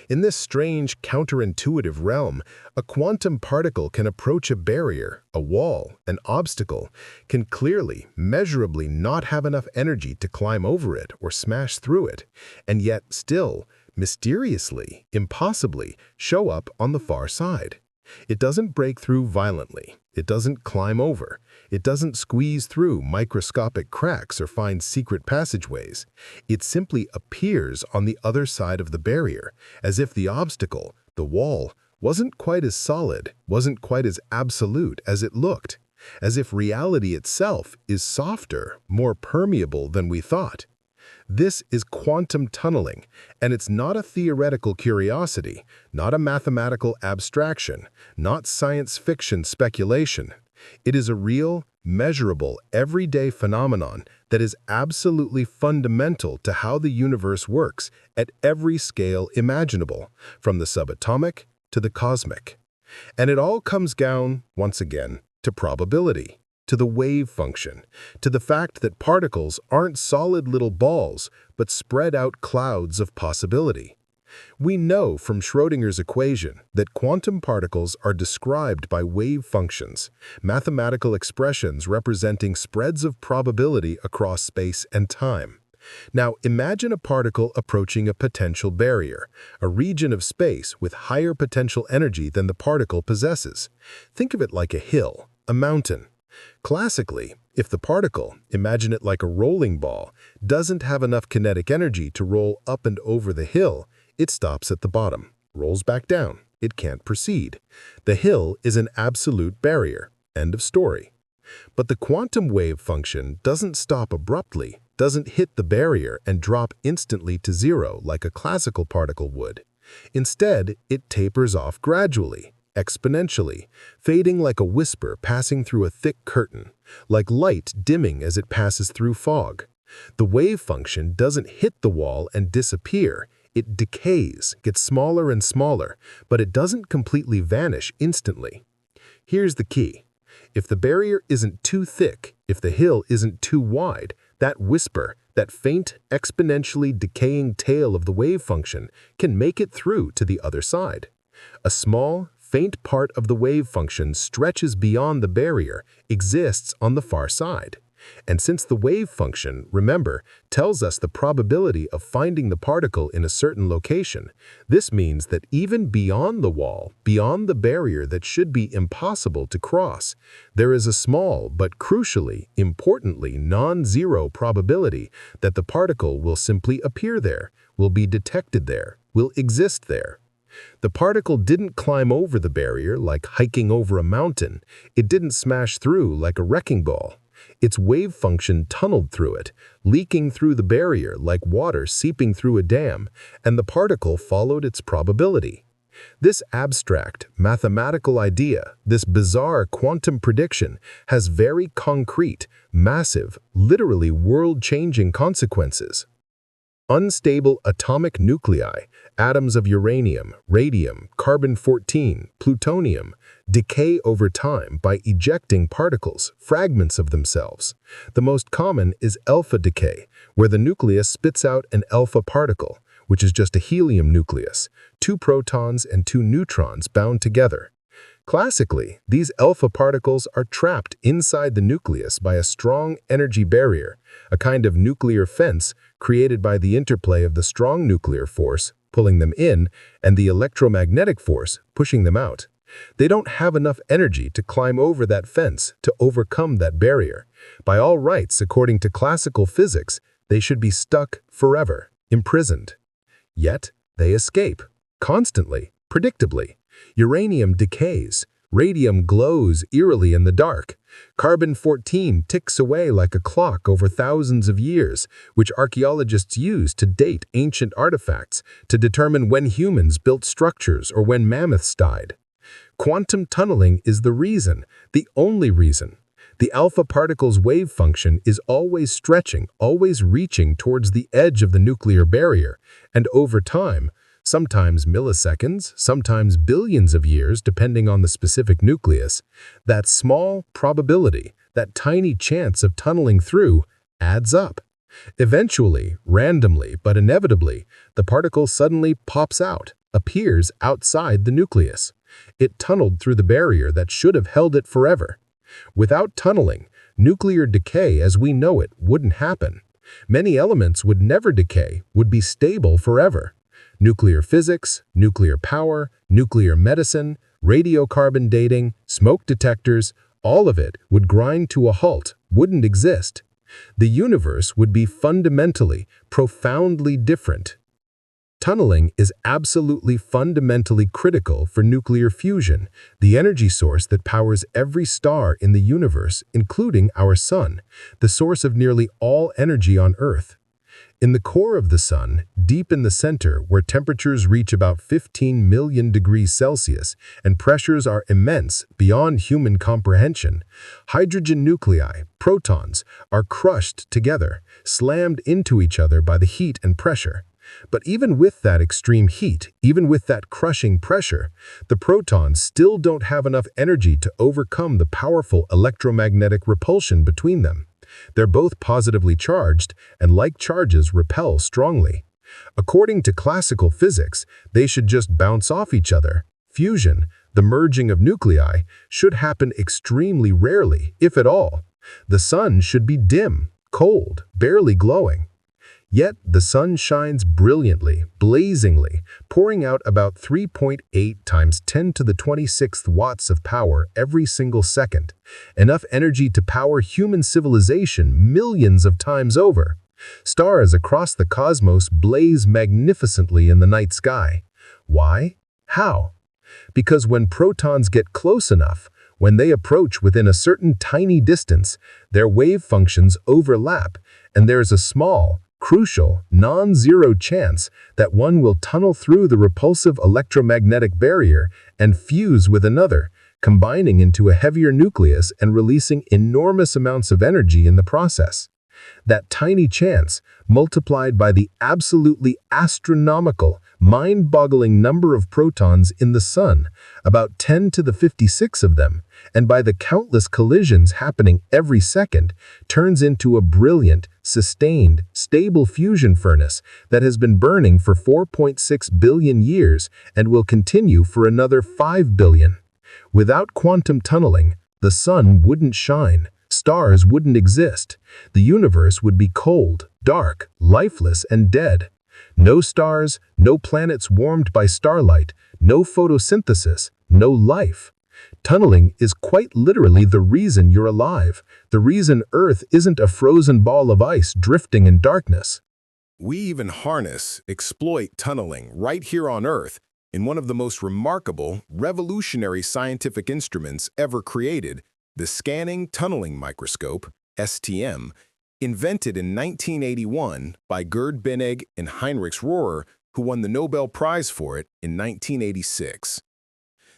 In this strange, counterintuitive realm, a quantum particle can approach a barrier, a wall, an obstacle, can clearly, measurably not have enough energy to climb over it or smash through it, and yet still, mysteriously, impossibly, show up on the far side. It doesn't break through violently. It doesn't climb over. It doesn't squeeze through microscopic cracks or find secret passageways. It simply appears on the other side of the barrier, as if the obstacle, the wall, wasn't quite as solid, wasn't quite as absolute as it looked, as if reality itself is softer, more permeable than we thought. This is quantum tunneling, and it's not a theoretical curiosity, not a mathematical abstraction, not science fiction speculation. It is a real, measurable, everyday phenomenon that is absolutely fundamental to how the universe works at every scale imaginable, from the subatomic to the cosmic. And it all comes down, once again, to probability, to the wave function, to the fact that particles aren't solid little balls, but spread out clouds of possibility. We know from Schrödinger's equation that quantum particles are described by wave functions, mathematical expressions representing spreads of probability across space and time. Now, imagine a particle approaching a potential barrier, a region of space with higher potential energy than the particle possesses. Think of it like a hill, a mountain. Classically, if the particle, imagine it like a rolling ball, doesn't have enough kinetic energy to roll up and over the hill, it stops at the bottom, rolls back down. It can't proceed. The hill is an absolute barrier. End of story. But the quantum wave function doesn't stop abruptly, doesn't hit the barrier and drop instantly to zero like a classical particle would. Instead, it tapers off gradually, exponentially, fading like a whisper passing through a thick curtain, like light dimming as it passes through fog. The wave function doesn't hit the wall and disappear. It decays, gets smaller and smaller, but it doesn't completely vanish instantly. Here's the key. If the barrier isn't too thick, if the hill isn't too wide, that whisper, that faint, exponentially decaying tail of the wave function can make it through to the other side. A small, faint part of the wave function stretches beyond the barrier, exists on the far side. And since the wave function, remember, tells us the probability of finding the particle in a certain location, this means that even beyond the wall, beyond the barrier that should be impossible to cross, there is a small but crucially, importantly, non-zero probability that the particle will simply appear there, will be detected there, will exist there. The particle didn't climb over the barrier like hiking over a mountain. It didn't smash through like a wrecking ball. Its wave function tunneled through it, leaking through the barrier like water seeping through a dam, and the particle followed its probability. This abstract, mathematical idea, this bizarre quantum prediction, has very concrete, massive, literally world-changing consequences. Unstable atomic nuclei, atoms of uranium, radium, carbon-14, plutonium, decay over time by ejecting particles, fragments of themselves. The most common is alpha decay, where the nucleus spits out an alpha particle, which is just a helium nucleus, 2 protons and 2 neutrons bound together. Classically, these alpha particles are trapped inside the nucleus by a strong energy barrier, a kind of nuclear fence created by the interplay of the strong nuclear force pulling them in and the electromagnetic force pushing them out. They don't have enough energy to climb over that fence to overcome that barrier. By all rights, according to classical physics, they should be stuck forever, imprisoned. Yet, they escape, constantly, predictably. Uranium decays. Radium glows eerily in the dark. Carbon-14 ticks away like a clock over thousands of years, which archaeologists use to date ancient artifacts, to determine when humans built structures or when mammoths died. Quantum tunneling is the reason, the only reason. The alpha particle's wave function is always stretching, always reaching towards the edge of the nuclear barrier, and over time, sometimes milliseconds, sometimes billions of years depending on the specific nucleus, that small probability, that tiny chance of tunneling through, adds up. Eventually, randomly but inevitably, the particle suddenly pops out, appears outside the nucleus. It tunneled through the barrier that should have held it forever. Without tunneling, nuclear decay as we know it wouldn't happen. Many elements would never decay, would be stable forever. Nuclear physics, nuclear power, nuclear medicine, radiocarbon dating, smoke detectors, all of it would grind to a halt, wouldn't exist. The universe would be fundamentally, profoundly different. Tunneling is absolutely fundamentally critical for nuclear fusion, the energy source that powers every star in the universe, including our Sun, the source of nearly all energy on Earth. In the core of the Sun, deep in the center where temperatures reach about 15 million degrees Celsius and pressures are immense beyond human comprehension, hydrogen nuclei, protons, are crushed together, slammed into each other by the heat and pressure. But even with that extreme heat, even with that crushing pressure, the protons still don't have enough energy to overcome the powerful electromagnetic repulsion between them. They're both positively charged, and like charges repel strongly. According to classical physics, they should just bounce off each other. Fusion, the merging of nuclei, should happen extremely rarely, if at all. The Sun should be dim, cold, barely glowing. Yet the Sun shines brilliantly, blazingly, pouring out about 3.8 times 10 to the 26th watts of power every single second, enough energy to power human civilization millions of times over. Stars across the cosmos blaze magnificently in the night sky. Why? How? Because when protons get close enough, when they approach within a certain tiny distance, their wave functions overlap, and there's a small, crucial, non-zero chance that one will tunnel through the repulsive electromagnetic barrier and fuse with another, combining into a heavier nucleus and releasing enormous amounts of energy in the process. That tiny chance, multiplied by the absolutely astronomical, mind-boggling number of protons in the Sun, about 10 to the 56 of them, and by the countless collisions happening every second, turns into a brilliant, sustained, stable fusion furnace that has been burning for 4.6 billion years and will continue for another 5 billion. Without quantum tunneling, the Sun wouldn't shine. Stars stars wouldn't exist. The universe would be cold, dark, lifeless, and dead. No stars, no planets warmed by starlight, no photosynthesis, no life. Tunneling is quite literally the reason you're alive, the reason Earth isn't a frozen ball of ice drifting in darkness. We even harness, exploit tunneling right here on Earth in one of the most remarkable, revolutionary scientific instruments ever created, the Scanning Tunneling Microscope, STM, invented in 1981 by Gerd Binnig and Heinrich Rohrer, who won the Nobel Prize for it in 1986.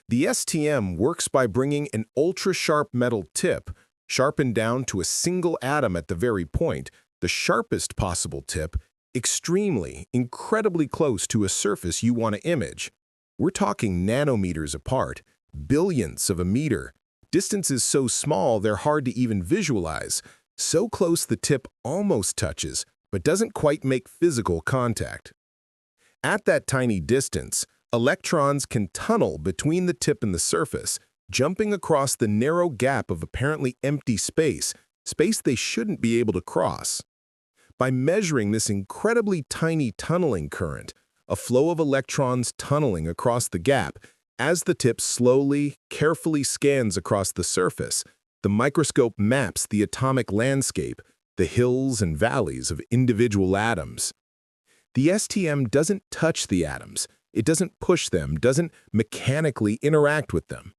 The STM works by bringing an ultra-sharp metal tip, sharpened down to a single atom at the very point, the sharpest possible tip, extremely, incredibly close to a surface you want to image. We're talking nanometers apart, billionths of a meter, distances so small they're hard to even visualize, so close the tip almost touches, but doesn't quite make physical contact. At that tiny distance, electrons can tunnel between the tip and the surface, jumping across the narrow gap of apparently empty space they shouldn't be able to cross. By measuring this incredibly tiny tunneling current, a flow of electrons tunneling across the gap, as the tip slowly, carefully scans across the surface, the microscope maps the atomic landscape, the hills and valleys of individual atoms. The STM doesn't touch the atoms. It doesn't push them, doesn't mechanically interact with them.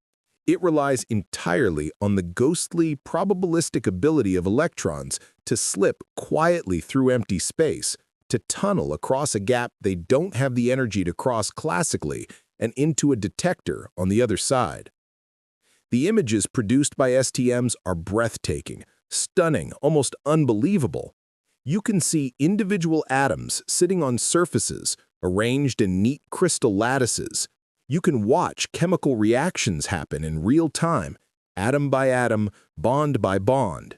It relies entirely on the ghostly, probabilistic ability of electrons to slip quietly through empty space, to tunnel across a gap they don't have the energy to cross classically, and into a detector on the other side. The images produced by STMs are breathtaking, stunning, almost unbelievable. You can see individual atoms sitting on surfaces, arranged in neat crystal lattices. You can watch chemical reactions happen in real time, atom by atom, bond by bond.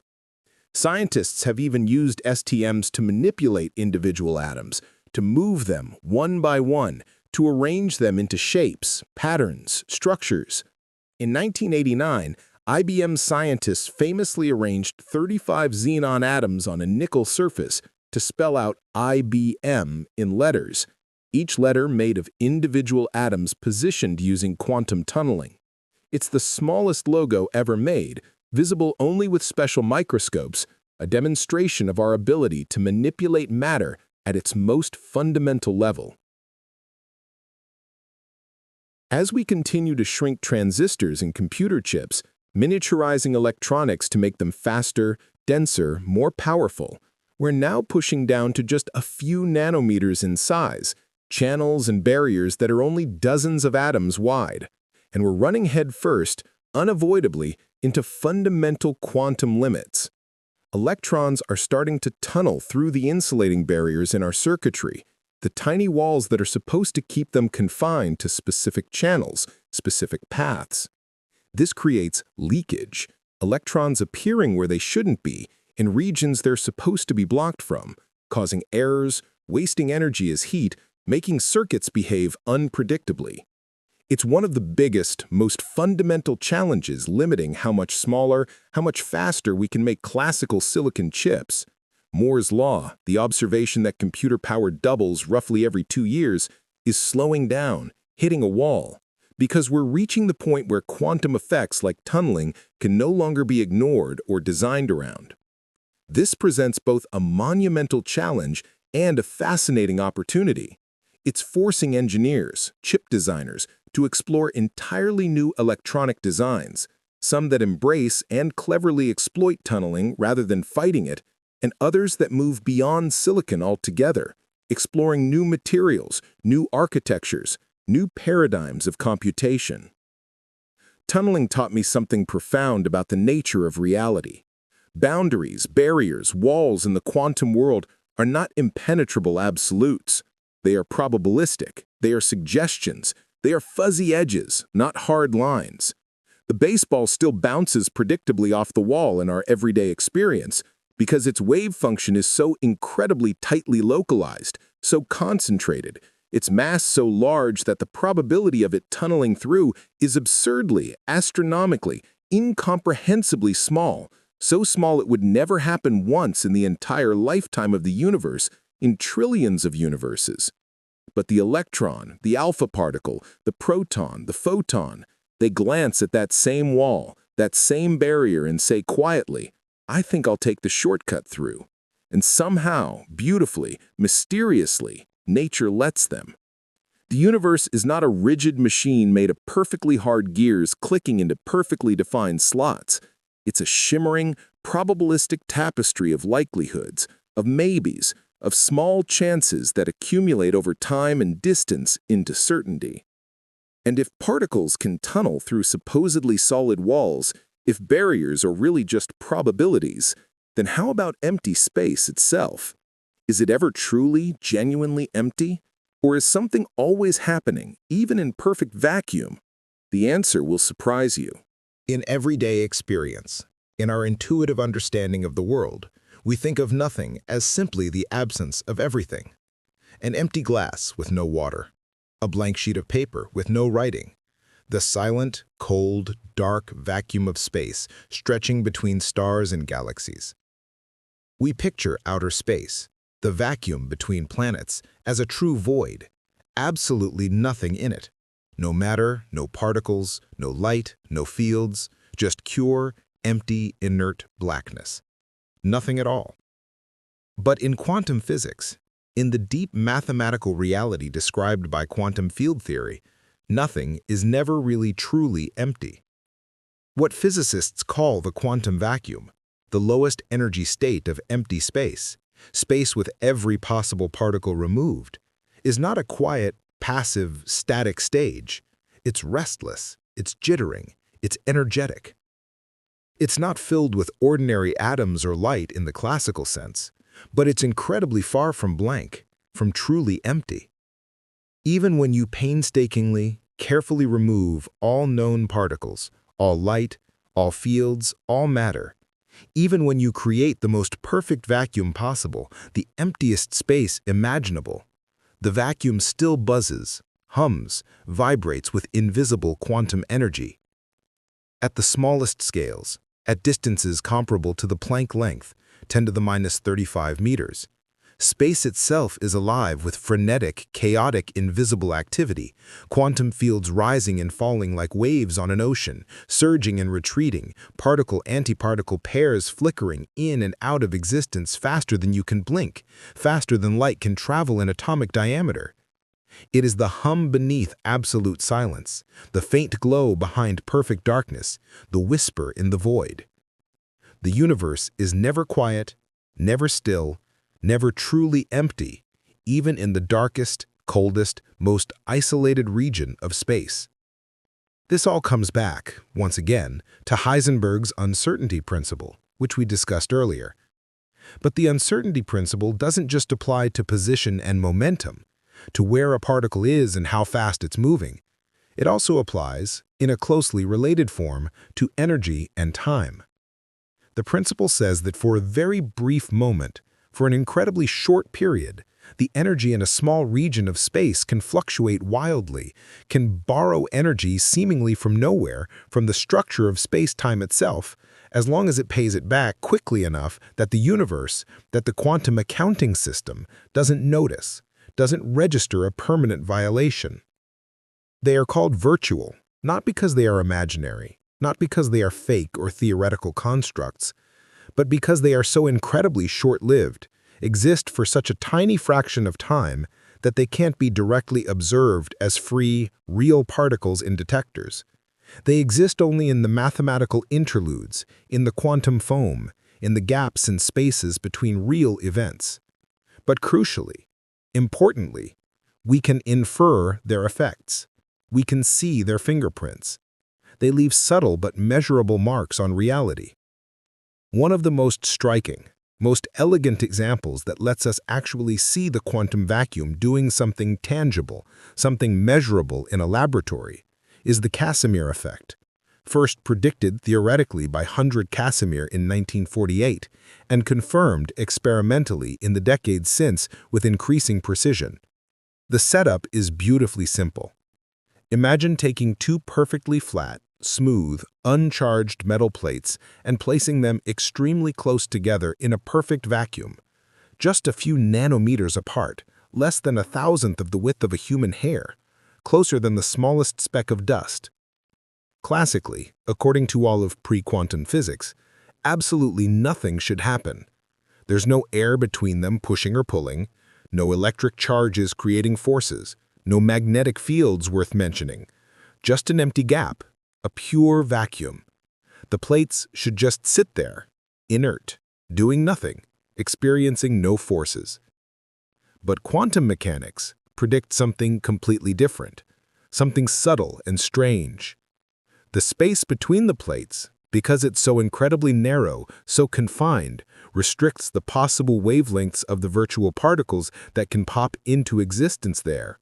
Scientists have even used STMs to manipulate individual atoms, to move them one by one, to arrange them into shapes, patterns, structures. In 1989, IBM scientists famously arranged 35 xenon atoms on a nickel surface to spell out IBM in letters, each letter made of individual atoms positioned using quantum tunneling. It's the smallest logo ever made, visible only with special microscopes, a demonstration of our ability to manipulate matter at its most fundamental level. As we continue to shrink transistors in computer chips, miniaturizing electronics to make them faster, denser, more powerful, we're now pushing down to just a few nanometers in size, channels and barriers that are only dozens of atoms wide. And we're running headfirst, unavoidably, into fundamental quantum limits. Electrons are starting to tunnel through the insulating barriers in our circuitry, the tiny walls that are supposed to keep them confined to specific channels, specific paths. This creates leakage, electrons appearing where they shouldn't be, in regions they're supposed to be blocked from, causing errors, wasting energy as heat, making circuits behave unpredictably. It's one of the biggest, most fundamental challenges limiting how much smaller, how much faster we can make classical silicon chips. Moore's law, the observation that computer power doubles roughly every 2 years, is slowing down, hitting a wall, because we're reaching the point where quantum effects like tunneling can no longer be ignored or designed around. This presents both a monumental challenge and a fascinating opportunity. It's forcing engineers, chip designers, to explore entirely new electronic designs, some that embrace and cleverly exploit tunneling rather than fighting it, and others that move beyond silicon altogether, exploring new materials, new architectures, new paradigms of computation. Tunneling taught me something profound about the nature of reality. Boundaries, barriers, walls in the quantum world are not impenetrable absolutes. They are probabilistic, they are suggestions, they are fuzzy edges, not hard lines. The baseball still bounces predictably off the wall in our everyday experience because its wave function is so incredibly tightly localized, so concentrated, its mass so large that the probability of it tunneling through is absurdly, astronomically, incomprehensibly small, so small it would never happen once in the entire lifetime of the universe, in trillions of universes. But the electron, the alpha particle, the proton, the photon, they glance at that same wall, that same barrier, and say quietly, "I think I'll take the shortcut through." And somehow, beautifully, mysteriously, nature lets them. The universe is not a rigid machine made of perfectly hard gears clicking into perfectly defined slots. It's a shimmering, probabilistic tapestry of likelihoods, of maybes, of small chances that accumulate over time and distance into certainty. And if particles can tunnel through supposedly solid walls, if barriers are really just probabilities, then how about empty space itself? Is it ever truly, genuinely empty? Or is something always happening, even in perfect vacuum? The answer will surprise you. In everyday experience, in our intuitive understanding of the world, we think of nothing as simply the absence of everything. An empty glass with no water, a blank sheet of paper with no writing, the silent, cold, dark vacuum of space stretching between stars and galaxies. We picture outer space, the vacuum between planets, as a true void, absolutely nothing in it. No matter, no particles, no light, no fields, just pure, empty, inert blackness. Nothing at all. But in quantum physics, in the deep mathematical reality described by quantum field theory, nothing is never really truly empty. What physicists call the quantum vacuum, the lowest energy state of empty space, space with every possible particle removed, is not a quiet, passive, static stage. It's restless, it's jittering, it's energetic. It's not filled with ordinary atoms or light in the classical sense, but it's incredibly far from blank, from truly empty. Even when you painstakingly, carefully remove all known particles, all light, all fields, all matter, even when you create the most perfect vacuum possible, the emptiest space imaginable, the vacuum still buzzes, hums, vibrates with invisible quantum energy. At the smallest scales, at distances comparable to the Planck length, 10 to the minus 35 meters, space itself is alive with frenetic, chaotic, invisible activity, quantum fields rising and falling like waves on an ocean, surging and retreating, particle-antiparticle pairs flickering in and out of existence faster than you can blink, faster than light can travel in atomic diameter. It is the hum beneath absolute silence, the faint glow behind perfect darkness, the whisper in the void. The universe is never quiet, never still, never truly empty, even in the darkest, coldest, most isolated region of space. This all comes back, once again, to Heisenberg's uncertainty principle, which we discussed earlier. But the uncertainty principle doesn't just apply to position and momentum, to where a particle is and how fast it's moving. It also applies, in a closely related form, to energy and time. The principle says that for a very brief moment, for an incredibly short period, the energy in a small region of space can fluctuate wildly, can borrow energy seemingly from nowhere, from the structure of space-time itself, as long as it pays it back quickly enough that the universe, that the quantum accounting system, doesn't notice, doesn't register a permanent violation. They are called virtual, not because they are imaginary, not because they are fake or theoretical constructs, but because they are so incredibly short-lived, exist for such a tiny fraction of time that they can't be directly observed as free, real particles in detectors. They exist only in the mathematical interludes, in the quantum foam, in the gaps and spaces between real events. But crucially, importantly, we can infer their effects. We can see their fingerprints. They leave subtle but measurable marks on reality. One of the most striking, most elegant examples that lets us actually see the quantum vacuum doing something tangible, something measurable in a laboratory, is the Casimir effect, first predicted theoretically by Casimir in 1948 and confirmed experimentally in the decades since with increasing precision. The setup is beautifully simple. Imagine taking two perfectly flat, smooth, uncharged metal plates and placing them extremely close together in a perfect vacuum, just a few nanometers apart, less than 1,000th of the width of a human hair, closer than the smallest speck of dust. Classically, according to all of pre-quantum physics, absolutely nothing should happen. There's no air between them pushing or pulling, no electric charges creating forces, no magnetic fields worth mentioning, just an empty gap, a pure vacuum. The plates should just sit there, inert, doing nothing, experiencing no forces. But quantum mechanics predict something completely different, something subtle and strange. The space between the plates, because it's so incredibly narrow, so confined, restricts the possible wavelengths of the virtual particles that can pop into existence there.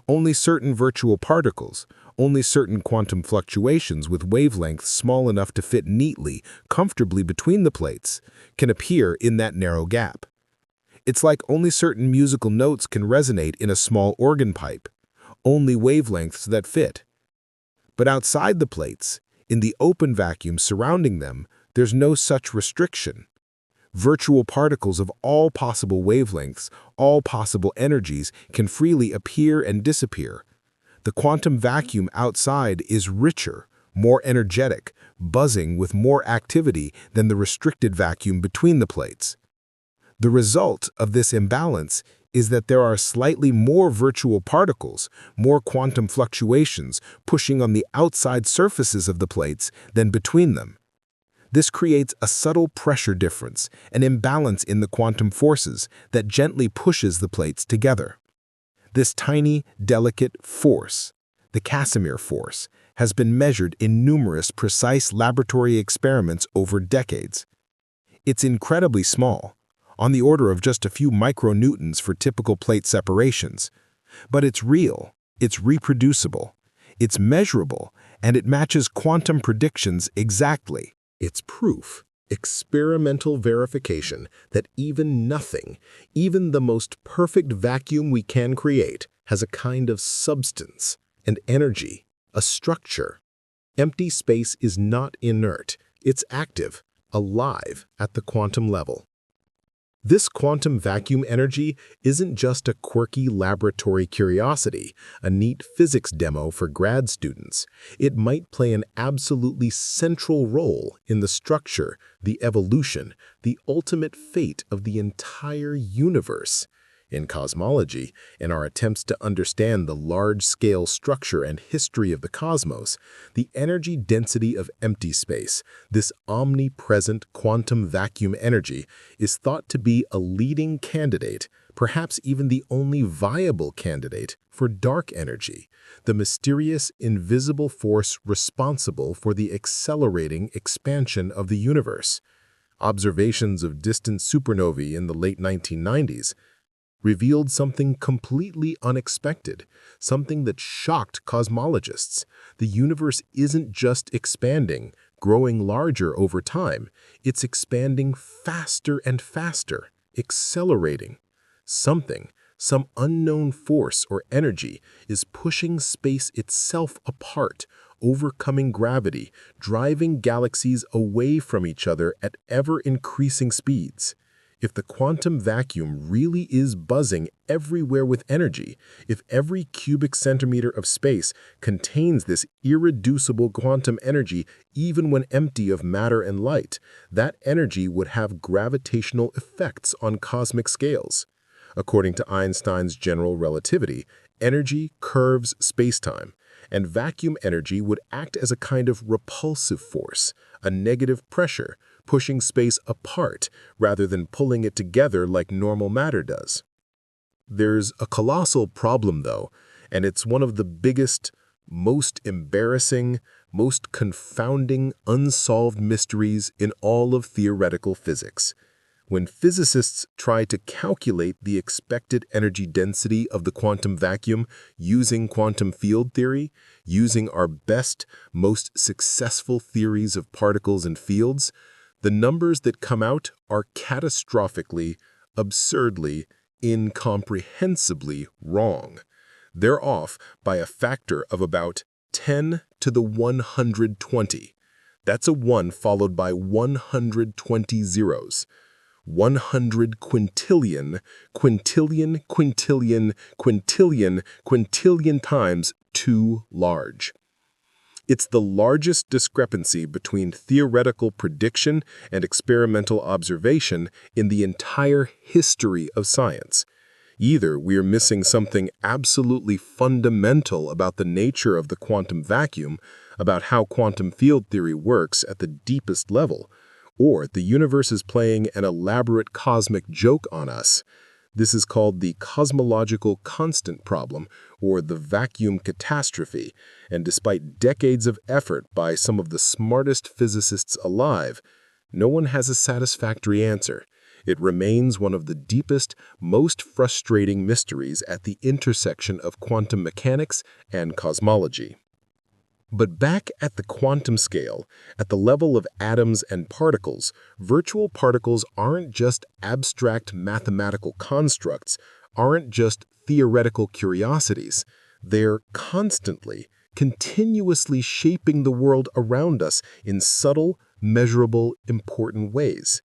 Only certain virtual particles, only certain quantum fluctuations with wavelengths small enough to fit neatly, comfortably between the plates, can appear in that narrow gap. It's like only certain musical notes can resonate in a small organ pipe, only wavelengths that fit. But outside the plates, in the open vacuum surrounding them, there's no such restriction. Virtual particles of all possible wavelengths, all possible energies can freely appear and disappear. The quantum vacuum outside is richer, more energetic, buzzing with more activity than the restricted vacuum between the plates. The result of this imbalance is that there are slightly more virtual particles, more quantum fluctuations pushing on the outside surfaces of the plates than between them. This creates a subtle pressure difference, an imbalance in the quantum forces that gently pushes the plates together. This tiny, delicate force, the Casimir force, has been measured in numerous precise laboratory experiments over decades. It's incredibly small, on the order of just a few micronewtons for typical plate separations. But it's real, it's reproducible, it's measurable, and it matches quantum predictions exactly. It's proof, experimental verification, that even nothing, even the most perfect vacuum we can create, has a kind of substance, and energy, a structure. Empty space is not inert, it's active, alive at the quantum level. This quantum vacuum energy isn't just a quirky laboratory curiosity, a neat physics demo for grad students. It might play an absolutely central role in the structure, the evolution, the ultimate fate of the entire universe. In cosmology, in our attempts to understand the large-scale structure and history of the cosmos, the energy density of empty space, this omnipresent quantum vacuum energy, is thought to be a leading candidate, perhaps even the only viable candidate, for dark energy, the mysterious, invisible force responsible for the accelerating expansion of the universe. Observations of distant supernovae in the late 1990s revealed something completely unexpected, something that shocked cosmologists. The universe isn't just expanding, growing larger over time. It's expanding faster and faster, accelerating. Some unknown force or energy is pushing space itself apart, overcoming gravity, driving galaxies away from each other at ever-increasing speeds. If the quantum vacuum really is buzzing everywhere with energy, if every cubic centimeter of space contains this irreducible quantum energy even when empty of matter and light, that energy would have gravitational effects on cosmic scales. According to Einstein's general relativity, energy curves spacetime, and vacuum energy would act as a kind of repulsive force, a negative pressure, pushing space apart rather than pulling it together like normal matter does. There's a colossal problem, though, and it's one of the biggest, most embarrassing, most confounding unsolved mysteries in all of theoretical physics. When physicists try to calculate the expected energy density of the quantum vacuum using quantum field theory, using our best, most successful theories of particles and fields, the numbers that come out are catastrophically, absurdly, incomprehensibly wrong. They're off by a factor of about 10 to the 120. That's a 1 followed by 120 zeros. 100 quintillion, quintillion, quintillion, quintillion, quintillion times too large. It's the largest discrepancy between theoretical prediction and experimental observation in the entire history of science. Either we're missing something absolutely fundamental about the nature of the quantum vacuum, about how quantum field theory works at the deepest level, or the universe is playing an elaborate cosmic joke on us. This is called the cosmological constant problem, or the vacuum catastrophe, and despite decades of effort by some of the smartest physicists alive, no one has a satisfactory answer. It remains one of the deepest, most frustrating mysteries at the intersection of quantum mechanics and cosmology. But back at the quantum scale, at the level of atoms and particles, virtual particles aren't just abstract mathematical constructs, aren't just theoretical curiosities. They're constantly, continuously shaping the world around us in subtle, measurable, important ways.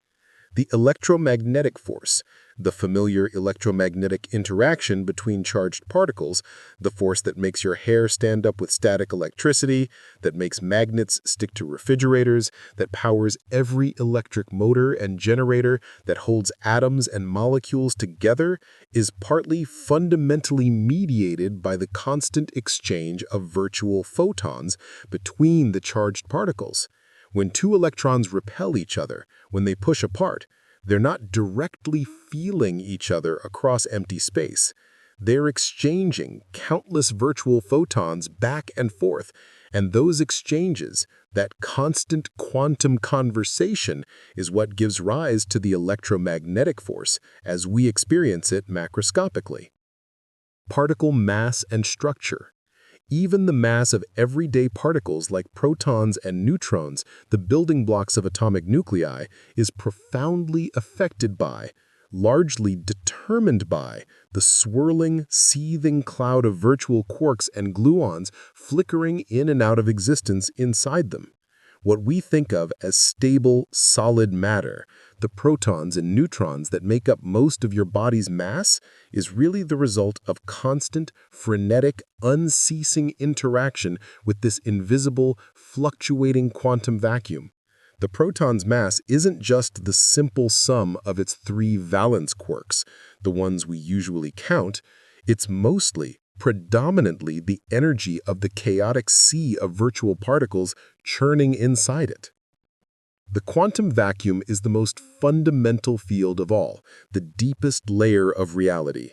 The electromagnetic force, the familiar electromagnetic interaction between charged particles, the force that makes your hair stand up with static electricity, that makes magnets stick to refrigerators, that powers every electric motor and generator, that holds atoms and molecules together, is partly fundamentally mediated by the constant exchange of virtual photons between the charged particles. When two electrons repel each other, when they push apart, they're not directly feeling each other across empty space. They're exchanging countless virtual photons back and forth, and those exchanges, that constant quantum conversation, is what gives rise to the electromagnetic force as we experience it macroscopically. Particle mass and structure. Even the mass of everyday particles like protons and neutrons, the building blocks of atomic nuclei, is profoundly affected by, largely determined by, the swirling, seething cloud of virtual quarks and gluons flickering in and out of existence inside them. What we think of as stable, solid matter, the protons and neutrons that make up most of your body's mass, is really the result of constant, frenetic, unceasing interaction with this invisible, fluctuating quantum vacuum. The proton's mass isn't just the simple sum of its 3 valence quarks, the ones we usually count. It's mostly, predominantly, the energy of the chaotic sea of virtual particles churning inside it. The quantum vacuum is the most fundamental field of all, the deepest layer of reality.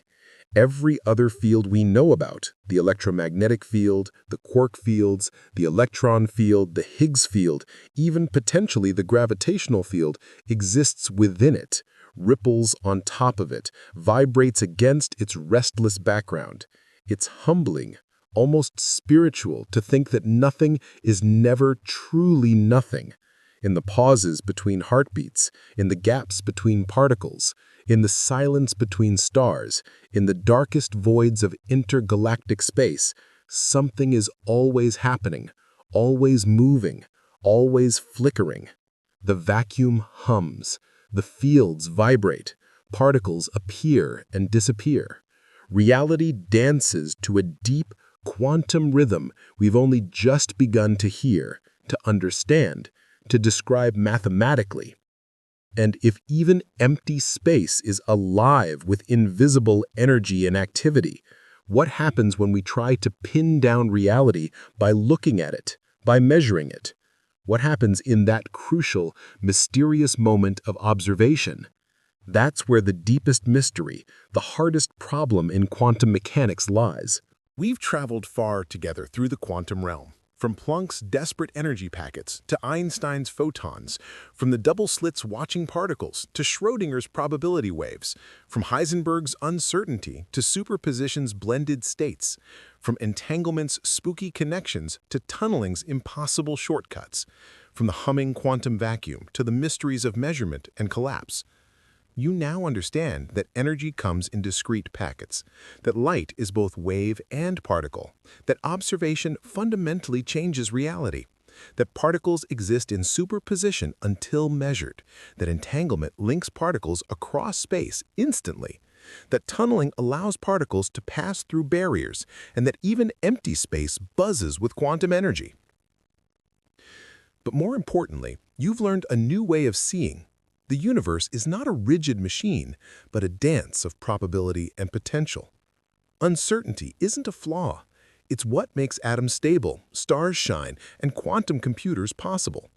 Every other field we know about, the electromagnetic field, the quark fields, the electron field, the Higgs field, even potentially the gravitational field, exists within it, ripples on top of it, vibrates against its restless background. It's humbling, almost spiritual, to think that nothing is never truly nothing. In the pauses between heartbeats, in the gaps between particles, in the silence between stars, in the darkest voids of intergalactic space, something is always happening, always moving, always flickering. The vacuum hums, the fields vibrate, particles appear and disappear. Reality dances to a deep quantum rhythm we've only just begun to hear, to understand, to describe mathematically. And if even empty space is alive with invisible energy and activity, what happens when we try to pin down reality by looking at it, by measuring it? What happens in that crucial, mysterious moment of observation? That's where the deepest mystery, the hardest problem in quantum mechanics lies. We've traveled far together through the quantum realm. From Planck's desperate energy packets to Einstein's photons, from the double-slit's watching particles to Schrödinger's probability waves, from Heisenberg's uncertainty to superposition's blended states, from entanglement's spooky connections to tunneling's impossible shortcuts, from the humming quantum vacuum to the mysteries of measurement and collapse. You now understand that energy comes in discrete packets, that light is both wave and particle, that observation fundamentally changes reality, that particles exist in superposition until measured, that entanglement links particles across space instantly, that tunneling allows particles to pass through barriers, and that even empty space buzzes with quantum energy. But more importantly, you've learned a new way of seeing. The universe is not a rigid machine, but a dance of probability and potential. Uncertainty isn't a flaw. It's what makes atoms stable, stars shine, and quantum computers possible.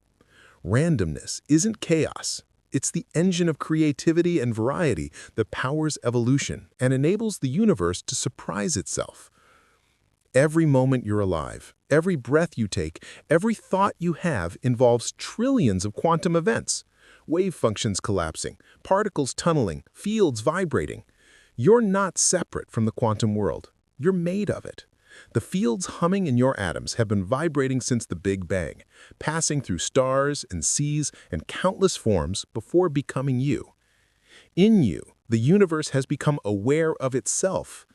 Randomness isn't chaos. It's the engine of creativity and variety that powers evolution and enables the universe to surprise itself. Every moment you're alive, every breath you take, every thought you have involves trillions of quantum events. Wave functions collapsing, particles tunneling, fields vibrating. You're not separate from the quantum world. You're made of it. The fields humming in your atoms have been vibrating since the Big Bang, passing through stars and seas and countless forms before becoming you. In you, the universe has become aware of itself.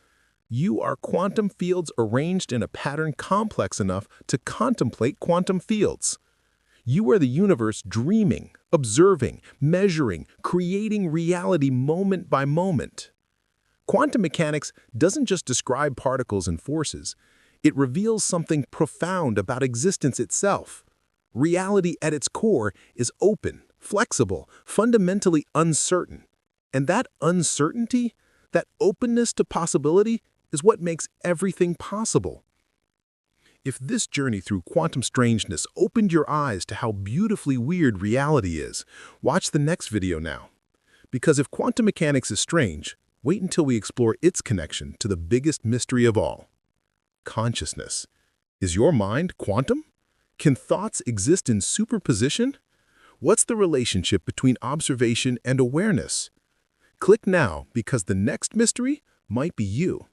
You are quantum fields arranged in a pattern complex enough to contemplate quantum fields. You are the universe dreaming, observing, measuring, creating reality moment by moment. Quantum mechanics doesn't just describe particles and forces. It reveals something profound about existence itself. Reality at its core is open, flexible, fundamentally uncertain. And that uncertainty, that openness to possibility, is what makes everything possible. If this journey through quantum strangeness opened your eyes to how beautifully weird reality is, watch the next video now. Because if quantum mechanics is strange, wait until we explore its connection to the biggest mystery of all: consciousness. Is your mind quantum? Can thoughts exist in superposition? What's the relationship between observation and awareness? Click now because the next mystery might be you.